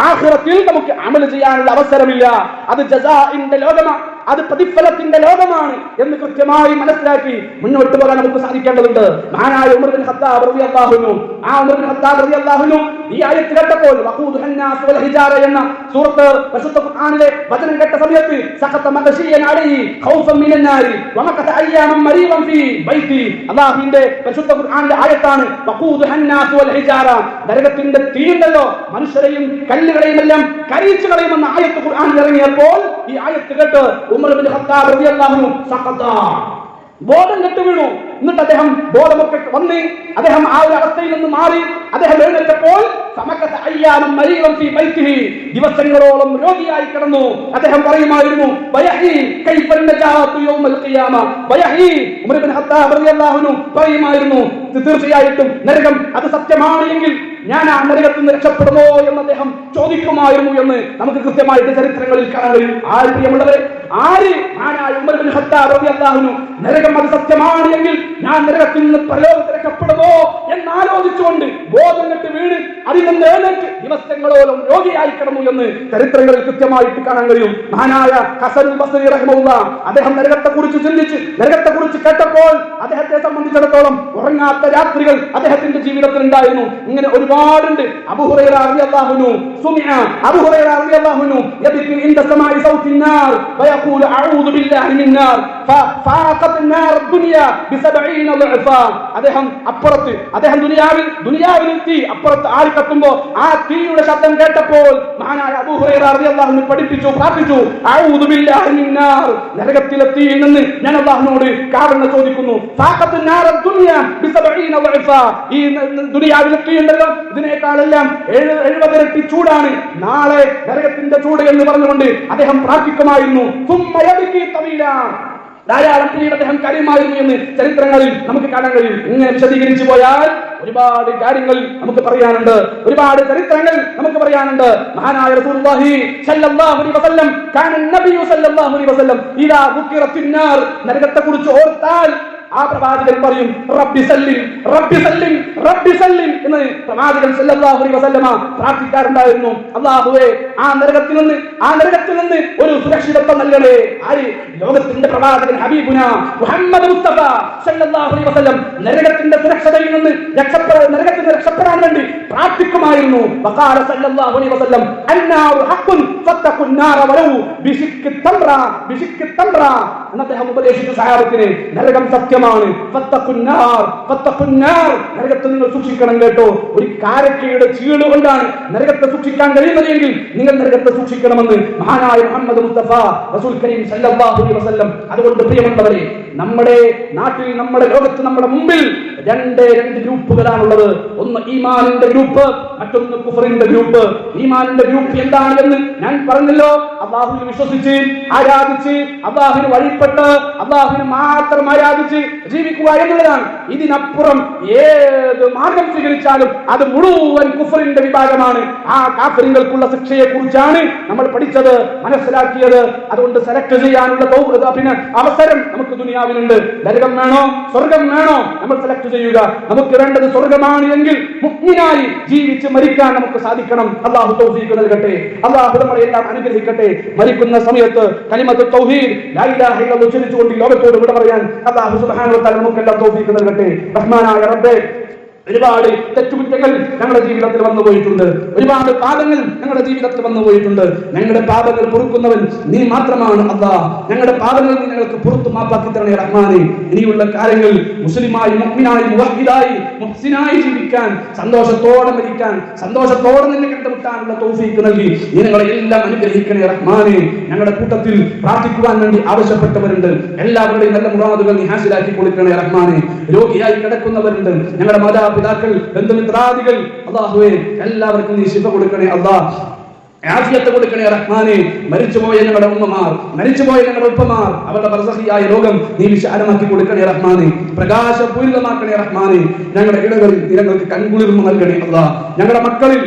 ആഖിറത്തിൽ നമുക്ക് അമൽ ചെയ്യാനുള്ള അവസരമില്ല. അത് ജസാഇന്റെ ലോകമാണ്, അത് പ്രതിഫലത്തിന്റെ ലോകമാണ് എന്ന് കൃത്യമായി മനസ്സിലാക്കി മുന്നോട്ട് പോകാൻ നമുക്ക് സാധിക്കേണ്ടതുണ്ട്. മഹാനായ ഉമർ ബിൻ ഖത്താബ് റളിയല്ലാഹു അൻഹു, ആ ഉമർ ബിൻ ഖത്താബ് റളിയല്ലാഹു അൻഹു ഈ ആയത്ത് കേട്ടപ്പോൾ വഖൂദുഹൻ നാസ് വൽ ഹിജാറ എന്ന സൂറത്ത് പരിശുദ്ധ ഖുർആനിലെ വചനം കേട്ട സമയത്ത് സഖത മഖശിയൻ അലൈഹി ഖൗഫൻ മിനൻ നാരി വമഖത അയ്യാമൻ മരീവൻ ഫീ ബൈതി, അല്ലാഹുവിന്റെ പരിശുദ്ധ ഖുർആനിലെ ആയത്താണ് വഖൂദുഹൻ നാസ് വൽ ഹിജാറ, നരകത്തിന്റെ തീയുണ്ടല്ലോ മനുഷ്യരെയും കല്ലുകളെയും എല്ലാം കരിയിച്ചു കളയുമെന്ന ആയത്ത് ഖുർആനിൽ ഇറങ്ങിയപ്പോൾ ഈ ആയത്ത് കേട്ട് ഉമർ ബിൻ ഖത്താബ് റളിയല്ലാഹു അൻഹു സഖത, ബോധം കെട്ടു വീണു. എന്നിട്ട് അദ്ദേഹം ബോധമൊക്കെ വന്ന് അദ്ദേഹം ആ ഒരു അവസ്ഥയിൽ നിന്ന് മാറി അദ്ദേഹം എഴുന്നേറ്റപ്പോൾ ദിവസങ്ങളോളം രോഗിയായി കിടന്നു. അദ്ദേഹം പറയുമായിരുന്നു പറയുമായിരുന്നു തീർച്ചയായിട്ടും നരകം അത് സത്യമാണ് എങ്കിൽ ഞാൻ ആ നരകത്തിൽ നിന്ന് രക്ഷപ്പെടുമോ എന്ന് അദ്ദേഹം ചോദിക്കുമായിരുന്നു എന്ന് നമുക്ക് കൃത്യമായിട്ട് ചരിത്രങ്ങളിൽ കാണാൻ കഴിയും. ആര് പ്രിയമുള്ളവരെ, ആര് ആനായ ഉമർ ബിൻ ഖത്താബ് റളിയല്ലാഹു അൻഹു നരകം അത് സത്യമാണ് എങ്കിൽ ഞാൻ നരകത്തിൽ നിന്ന് പരലോകത്ത് രക്ഷപ്പെടുമോ എന്നാലോചിച്ചുകൊണ്ട് ബോധം കെട്ട് വീണ് അതിൽ നിന്ന് എഴുന്നേറ്റ് ദിവസങ്ങളോളം രോഗിയായി കിടന്നു എന്ന് ചരിത്രങ്ങളിൽ കൃത്യമായിട്ട് കാണാൻ കഴിയും. മഹാനായ ഹസൻ ബസ്രി റഹിമഹുല്ലാഹ് അദ്ദേഹം നരകത്തെ കുറിച്ച് ചിന്തിച്ച് നരകത്തെ കുറിച്ച് കേട്ടപ്പോൾ അദ്ദേഹത്തെ സംബന്ധിച്ചിടത്തോളം ഉറങ്ങാത്ത രാത്രികൾ അദ്ദേഹത്തിന്റെ ജീവിതത്തിൽ ഉണ്ടായിരുന്നു. ഇങ്ങനെ ഒരുപാടുണ്ട്. അബൂ ഹുറൈറ റളിയല്ലാഹു അൻഹു സുമിഅ അബൂ ഹുറൈറ റളിയല്ലാഹു അൻഹു യബ്കി ഇൻദ സമാഇ സൗത്തിൻ നാർ വയഖൂലു അഊദു ബില്ലാഹി മിൻ നാർ ഫാഖത് നാർ ദുനിയ ബി70 ളഅഫാ. അദ്ദേഹം ദുനിയാവിലെത്തി അപ്പുറത്ത് ആൾ കത്തുമ്പോൾ ആ തീയുടെ ശബ്ദം കേട്ടപ്പോൾ മഹാനായ അബൂ ഹുറൈറ റളിയല്ലാഹു അൻഹു പഠിപ്പിച്ചു, പ്രാർത്ഥിച്ചു, അഊദു ബില്ലാഹി മിൻ നാർ, നരകത്തിലെ തീയിൽ നിന്ന് ഞാൻ അല്ലാഹുവിനോട് കാവൽ ചോദിക്കുന്നു. ഫാഖത് നാർ ദുനിയ ബി70 ളഅഫാ, ഈ ദുനിയാവിലെ തീയുണ്ടല്ലോ ഇതിനേക്കാളെല്ലാം 70 ഇരട്ടി ചൂടാണ് നാളെ നരകത്തിന്റെ ചൂട് എന്ന് പറഞ്ഞുകൊണ്ട് അദ്ദേഹം പ്രാർത്ഥിക്കുമായിരുന്നു. ധാരാളം പിന്നീട് അദ്ദേഹം കരയുമായിരുന്നു എന്ന് ചരിത്രങ്ങളിൽ നമുക്ക് കാണാൻ കഴിയും. ഇങ്ങനെ വിശദീകരിച്ചു പോയാൽ ഒരുപാട് കാര്യങ്ങൾ നമുക്ക് പറയാനുണ്ട്, ഒരുപാട് ചരിത്രങ്ങൾ നമുക്ക് പറയാനുണ്ട്. മഹാനായ റസൂലുള്ളാഹി സ്വല്ലല്ലാഹു അലൈഹി വസല്ലം കാന നബിയു സ്വല്ലല്ലാഹു അലൈഹി വസല്ലം ഇദാ ദുകിറത്തിൻ നാർ, നരകത്തെ കുറിച്ച് ഓർത്താൽ ആ പ്രവാചകൻ പറയും റബ്ബി സല്ലിം റബ്ബി സല്ലിം റബ്ബി സല്ലിം എന്ന് പ്രവാചകൻ സല്ലല്ലാഹു അലൈഹി വസല്ലമ പ്രാർത്ഥിക്കാറുണ്ടായിരുന്നു. അല്ലാഹുവേ ആ നരകത്തിൽ നിന്ന് ഒരു സുരക്ഷിതത്വം നൽകണേ. ആര്? ലോകത്തിന്റെ പ്രവാചകൻ ഹബീബുന മുഹമ്മദ് മുസ്തഫ സല്ലല്ലാഹു അലൈഹി വസല്ലം നരകത്തിന്റെ സുരക്ഷയിൽ നിന്ന് രക്ഷപ്പെടാൻ വേണ്ടി പ്രാർത്ഥിക്കുമായിരുന്നു. വഖാല സല്ലല്ലാഹു അലൈഹി വസല്ലം അന്നാറു ഹഖ്ഖുൻ ഫത്തഖുൻ നാറ വലൗ ബിശിഖ്ഖി തംറ എന്ന് അദ്ദേഹം ഉപദേശിച്ച സഹാബത്തിനെ, നരകം സത്യമാണ്, ഫത്തഖുൻ നാർ നരകത്തെ നിങ്ങൾ സൂക്ഷിക്കണം കേട്ടോ. ഒരു കാരക്കയുടെ ചീട് കൊണ്ടാണ് നരകത്തെ സൂക്ഷിക്കാൻ കഴിയുന്നതെങ്കിൽ നിങ്ങൾ നരകത്തെ സൂക്ഷിക്കണമെന്ന് മഹാനായ മുഹമ്മദ് മുസ്തഫ റസൂൽ കരീം സല്ലല്ലാഹു അലൈഹി വസല്ലം. അതുകൊണ്ട് പ്രിയമുള്ളവരെ, നമ്മുടെ നാട്ടിൽ, നമ്മുടെ ലോകത്ത്, നമ്മുടെ മുമ്പിൽ രണ്ട് ഗ്രൂപ്പുകളാണുള്ളത്. ഒന്ന് ഈമാനിന്റെ ഗ്രൂപ്പ്, മറ്റൊന്ന് കുഫറിന്റെ ഗ്രൂപ്പ്. ഈമാനിന്റെ ഗ്രൂപ്പ് എന്താണ് എന്ന് ഞാൻ പറഞ്ഞല്ലോ. അല്ലാഹുവിനെ വിശ്വസിച്ച് ആരാധിച്ച് അല്ലാഹുവിന് വഴിപ്പെട്ട് അല്ലാഹുവിനെ മാത്രം ആരാധിച്ച് ജീവിക്കുക എന്നുള്ളതാണ്. ഇതിനപ്പുറം ഏത് മാർഗം സ്വീകരിച്ചാലും അത് മുഴുവൻ കുഫറിന്റെ വിഭാഗമാണ്. ആ കാഫിറുകൾക്കുള്ള ശിക്ഷയെ കുറിച്ചാണ് നമ്മൾ പഠിച്ചത്, മനസ്സിലാക്കിയത്. അതുകൊണ്ട് സെലക്ട് ചെയ്യാനുള്ള അവസരം നമുക്ക് ദുനിയാവിലുണ്ട്. നരകം വേണോ സ്വർഗം വേണോ നമ്മൾ സെലക്ട് ചെയ്യുക. നമുക്ക് വേണ്ടത് സ്വർഗമാണ് എങ്കിൽ മുഅ്മിനായി ജീവിച്ച് മരിക്കാൻ നമുക്ക് സാധിക്കണം. അല്ലാഹു തൗഫീഖ് നൽകട്ടെ. അല്ലാഹു നമ്മളെ എല്ലാം അനുഗ്രഹിക്കട്ടെ. മരിക്കുന്ന സമയത്ത് കലിമത്ത് തൗഹീദ് ലാ ഇലാഹ ഇല്ലല്ലാഹ് ഉച്ചരിച്ചുകൊണ്ട് ലോകത്തോട് വിട പറയാൻ അല്ലാഹു സുബ്ഹാനഹു വ തആല നമുക്കെല്ലാം തൗഫീഖ് നൽകട്ടെ. റഹ്മാനായ റബ്ബേ, ഒരുപാട് തെറ്റുകുറ്റങ്ങൾ ഞങ്ങളുടെ ജീവിതത്തിൽ വന്നു പോയിട്ടുണ്ട്. ഒരുപാട് പാപങ്ങൾ ഞങ്ങളുടെ ജീവിതത്തിൽ വന്നു പോയിട്ടുണ്ട്. ഞങ്ങളുടെ പാപങ്ങൾ പൊറുക്കുന്നവൻ നീ മാത്രമാണ് അല്ലാഹ്. ഞങ്ങളുടെ പാപങ്ങൾ നീ ഞങ്ങൾക്ക് പുറത്തു മാപ്പാക്കി തരണേ റഹ്മാനേ. ഇനിയുള്ള കാര്യങ്ങൾ മുസ്ലിമായി, മുഅ്മിനായി, മുവഹ്ഹിദായി, മുഹ്സിനായി ജീവിക്കാൻ, സന്തോഷത്തോടെ മരിക്കാൻ, സന്തോഷത്തോടെ നിന്നെ കണ്ടുമുട്ടാനുള്ള തൗഫീഖ് നൽകി നീ ഞങ്ങളെ എല്ലാം അനുഗ്രഹിക്കണേ റഹ്മാനേ. ഞങ്ങളുടെ കൂട്ടത്തിൽ പ്രാർത്ഥിക്കുവാൻ വേണ്ടി ആവശ്യപ്പെട്ടവരുണ്ട്. എല്ലാവരുടെയും നല്ല മുറാദുകൾ നീ ഹാസിലാക്കി കൊടുക്കണേ റഹ്മാനേ. രോഗിയായി കിടക്കുന്നവരുണ്ട്. ഞങ്ങളുടെ മാതാപിതാക്കൾ, ബന്ധുമിത്രാദികൾ, അല്ലാഹുവേ എല്ലാവർക്കും നീ ശിഫ കൊടുക്കണേ അല്ലാഹ്. ആഫിയത്ത് കൊടുക്കണേ റഹ്മാനേ. മരിച്ചുപോയ ഞങ്ങളുടെ ഉമ്മമാർ, മരിച്ചുപോയ ഞങ്ങളുടെ ഉപ്പമാർ, അവരുടെ ബർസഖിയായ ലോകം നീ വിശാലമാക്കി കൊടുക്കണേ റഹ്മാനേ. പ്രകാശപൂരിതമാക്കണേ റഹ്മാനേ. ഞങ്ങളുടെ ഇടകളിൽ ഞങ്ങൾക്ക് കൺകുളിർമ നൽകണേ അല്ലാഹ്. ഞങ്ങളുടെ മക്കളിൽ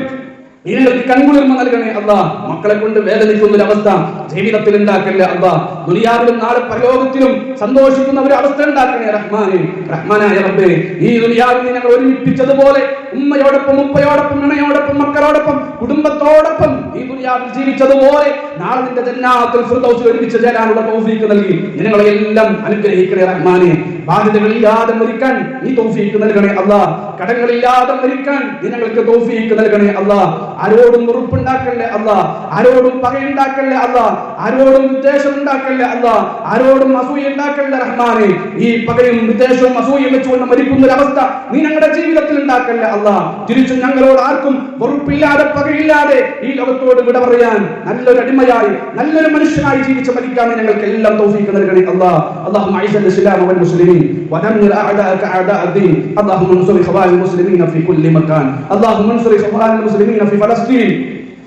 നിങ്ങൾക്ക് കൺകുളിർമ നൽകണേ അല്ലാഹ്. മക്കളെ കൊണ്ട് വേദനിക്കുന്ന ഒരു അവസ്ഥ ജീവിതത്തിൽ ഉണ്ടാക്കല്ലേ അല്ലാഹ്. ദുനിയാവിലും നാളെ പരലോകത്തിലും സന്തോഷിക്കുന്ന ഒരു അവസ്ഥ ഉണ്ടാക്കണേ റഹ്മാനേ. റഹ്മാനായ റബ്ബേ, ഈ ദുനിയാവിൽ ഞങ്ങൾ ഒരുമിപ്പിച്ചതുപോലെ ഉമ്മയോടൊപ്പം, ഉപ്പയോടൊപ്പം, ഇണയോടൊപ്പം, മക്കളോടൊപ്പം, കുടുംബത്തോടൊപ്പം ഈ ദുനിയാവിൽ ജീവിച്ചതുപോലെ നാളെ നിന്റെ ജന്നാത്തുൽ ഫിർദൗസിൽ ഒരുമിച്ച് ചേരാനുള്ള തൗഫീഖ് നൽകി ഞങ്ങളെ എല്ലാം അനുഗ്രഹിക്കണേ റഹ്മാനേ. ബാധ്യതകളില്ലാതെ മരിക്കാൻ നീ തൗഫീഖ് നൽകണേ അല്ലാഹ്. കടങ്ങളില്ലാതെ മരിക്കാൻ നീ ഞങ്ങൾക്ക് തൗഫീഖ് നൽകണേ അല്ലാഹ്. ആരോടും വെറുപ്പുണ്ടാക്കല്ലേ അല്ലാഹ്. ആരോടും പകയുണ്ടാക്കല്ലേ അല്ലാഹ്. ആരോടും വിദ്വേഷം ഉണ്ടാക്കല്ലേ അല്ലാഹ്. ആരോടും അസൂയ ഉണ്ടാക്കല്ലേ റഹ്മാനേ. ഈ പകയും വിദ്വേഷവും അസൂയയും വെച്ചുകൊണ്ട് മരിക്കുന്ന ഒരു അവസ്ഥ നീ ഞങ്ങളുടെ ജീവിതത്തിൽ ഉണ്ടാക്കല്ലേ അല്ലാഹ്. തിരിച്ചും ഞങ്ങളോട് ആർക്കും വെറുപ്പില്ലാതെ പകയില്ലാതെ ഈ ലോകത്തോട് വിട പറയാൻ നല്ലൊരു അടിമയായി, നല്ലൊരു മനുഷ്യനായി ജീവിച്ച് മരിക്കാൻ ഞങ്ങൾക്ക് എല്ലാം തൗഫീഖ് നൽകണേ അല്ലാഹ്. അല്ലാഹുമ്മ അഇസ്സൽ ഇസ്ലാമ വൽ മുസ്ലിമീൻ വദമ്മിർ അഅദാഅക അഅദാഅ الدين. اللهم انصر اخوان المسلمين في كل مكان. اللهم انصر اخوان المسلمين في فلسطين.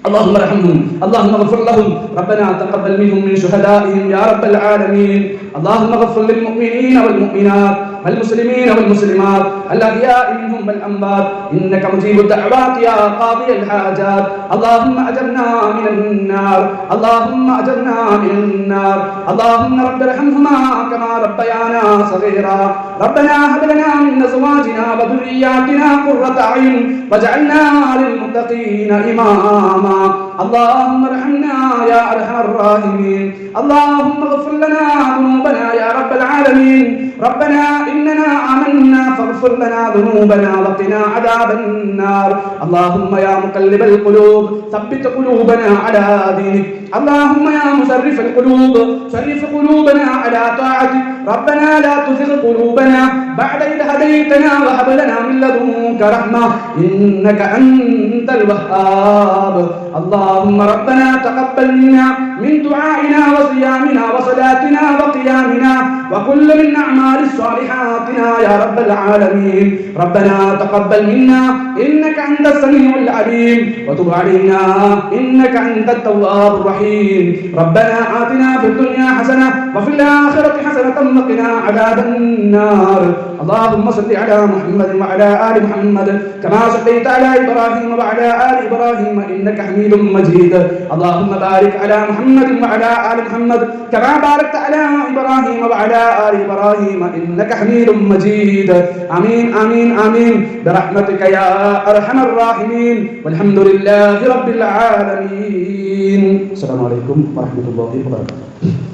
اللهم ارحمهم، اللهم اغفر لهم، ربنا تقبل منهم من شهدائهم يا رب العالمين. اللهم اغفر للمؤمنين والمؤمنات والمسلمين والمسلمات الأحياء منهم والأموات إنك مجيب الدعوات يا قاضي الحاجات. اللهم أجرنا من النار، اللهم أجرنا من النار. اللهم رب ارحمهما كما ربيانا صغيرا. ربنا هب لنا من أزواجنا وذرياتنا قرة أعين واجعلنا للمتقين إماما. اللهم ارحمنا يا أرحم الراحمين. اللهم اغفر لنا ذنوبنا يا رب العالمين. ربنا إننا آمنا فاغفر لنا ذنوبنا وقنا عذاب النار. اللهم يا مقلب القلوب ثبت قلوبنا على دينك. اللهم يا مصرف القلوب صرف قلوبنا على طاعتك. ربنا لا تزغ قلوبنا بعد إذ هديتنا وهب لنا من لدنك رحمة إنك أنت الوهاب. اللهم ربنا تقبل منا من دعائنا وصيامنا وصلاتنا وقيامنا وكل من أعمال صالحاتنا يا رب العالمين. ربنا تقبل منا إنك أنت السميع العليم وتب علينا إنك أنت التواب الرحيم. ربنا آتنا في الدنيا حسنة وفي الآخرة حسنة وقنا عذاب النار. اللهم صل على محمد وعلى آل محمد كما صليت على إبراهيم وعلى آل إبراهيم إنك حميد مجيد اللهم بارك على محمد وعلى آل محمد كما باركت على إبراهيم وعلى آل إبراهيم إنك حميد مجيد آمين آمين آمين برحمتك يا أرحم الراحمين والحمد لله رب العالمين. السلام عليكم ورحمة الله وبركاته.